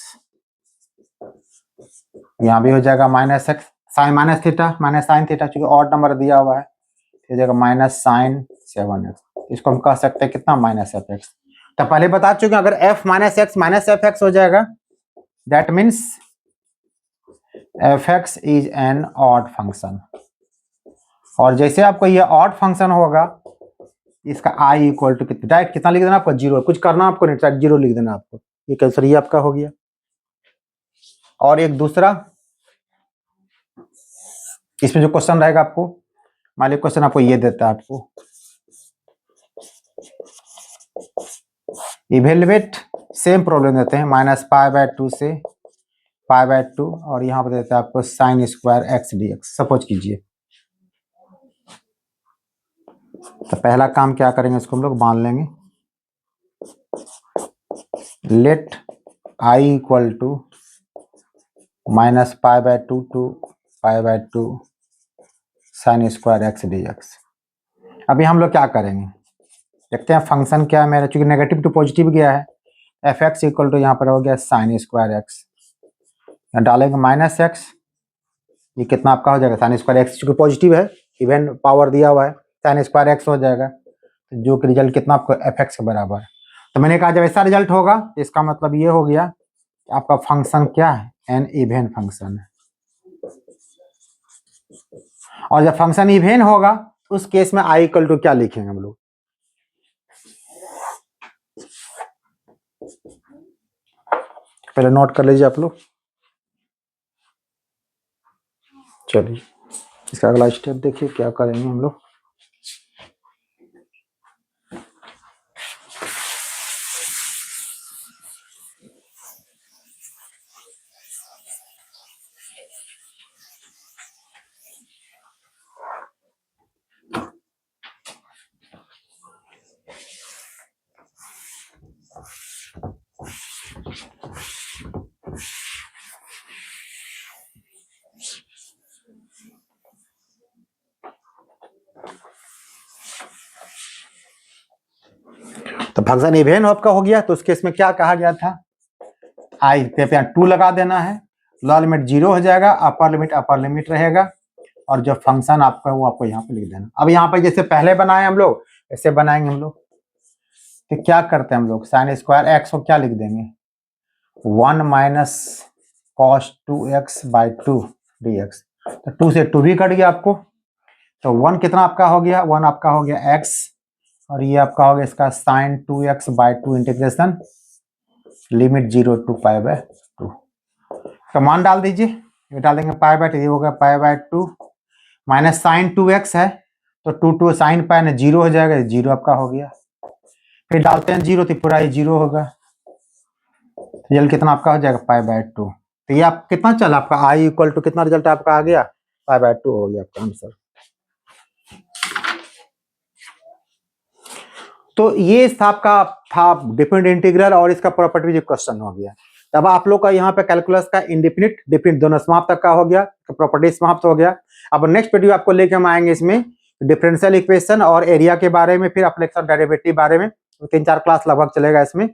यहाँ भी हो जाएगा minus x sine minus theta minus sine theta, चूंकि ऑड नंबर दिया हुआ है हो जाएगा माइनस साइन 7x। इसको हम कह सकते हैं कितना, माइनस एफ एक्स। तो पहले बता चुके अगर f माइनस एफ एक्स हो जाएगा, that means F x is an odd function. और जैसे आपको ये ऑड फंक्शन होगा, इसका i इक्वल टू कितना, डायरेक्ट कितना लिख देना आपको, 0, कुछ करना आपको नहीं, डायरेक्ट 0 लिख देना आपको। ये कैंसर ये आपका हो गया। और एक दूसरा इसमें जो क्वेश्चन रहेगा आपको, मान लीजिए क्वेश्चन आपको ये देता है, आपको इवेल्युएट, सेम प्रॉब्लम देते हैं, माइनस पाई बाय 2 से पाई बाय 2, और यहाँ पर देता है आपको sign square x d x. Suppose कीजिए, तो पहला काम क्या करेंगे, इसको हम लोग मान लेंगे let I equal to minus pi by 2 to pi by 2 sine square x d x. अभी हम लोग क्या करेंगे, देखते हैं फंक्शन क्या है मेरा, चूंकि नेगेटिव टू पॉजिटिव गया है, एफ एक्स इक्वल टू यहाँ पर हो गया साइन स्क्वायर एक्स, यहाँ डालेंगे माइनस एक्स, ये कितना आपका हो जाएगा साइन स्क्वायर एक्स, चूंकि पॉजिटिव है, इवन पावर दिया हुआ है, साइन स्क्वायर एक्स हो जाएगा, जो कि रिजल्ट कितना आपको एफ एक्स के बराबर है। तो मैंने कहा जब ऐसा रिजल्ट होगा तो इसका मतलब ये हो गया कि आपका फंक्शन क्या है, एन इवन फंक्शन है। और जब फंक्शन इवन होगा उस केस में आई इक्वल टू क्या लिखेंगे हम लोग, पहले नोट कर लीजिए आप लोग। चलिए इसका अगला स्टेप देखिए क्या करेंगे हम लोग। तो फंक्शन इवन आपका हो गया, तो उस केस में क्या कहा गया था, आई पे यहाँ 2 लगा देना है, लोअर लिमिट 0 हो जाएगा, अपर लिमिट रहेगा, और जो फंक्शन आपका वो आपको यहाँ पे लिख देना। अब यहाँ पे जैसे पहले बनाए हम लोग ऐसे बनाएंगे हम लोग। तो क्या करते हैं हम लोग, साइन स्क्वायर एक्स को क्या लिख देंगे, 1 minus cos 2x by 2 dx। तो 2 से 2 भी कट गया आपको, तो 1 कितना आपका हो गया, 1 आपका हो गया x, और ये आपका हो गया इसका sine 2x by 2 integration limit 0 to pi by 2 का मान डाल दीजिए, ये डाल देंगे पाई बाय 2, ये होगा पाई बाय 2 माइनस साइन 2x है, तो 2 साइन पाई ना 0 हो जाएगा, 0 आपका हो गया। फिर डालते हैं 0 तो पूरा ये 0 होगा, रिजल्ट कितना आपका हो जाएगा पाई बाय 2। तो ये आप कितना चला आपका आई इक्वल टू कितना रिजल्ट आपका आ गया, पाई बाय 2 हो गया आपका आंसर। तो ये आपका था डिफरेंट इंटीग्रल और इसका प्रॉपर्टी क्वेश्चन हो गया। तब आप लोग का यहाँ पे कैलकुलस का इंडिफिनिट डिफिनिट दोनों समाप्त तक का हो गया, प्रॉपर्टी समाप्त हो गया। अब नेक्स्ट वीडियो आपको लेके हम आएंगे इसमें डिफरेंशियल इक्वेशन और एरिया के बारे में, फिर अपलेक्स डेरिवेटिव बारे में, 3-4 क्लास लगभग चलेगा इसमें।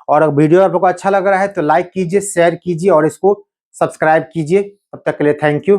और वीडियो आपको अच्छा लग रहा है तो लाइक कीजिए, शेयर कीजिए और इसको सब्सक्राइब कीजिए। तब तक के लिए थैंक यू।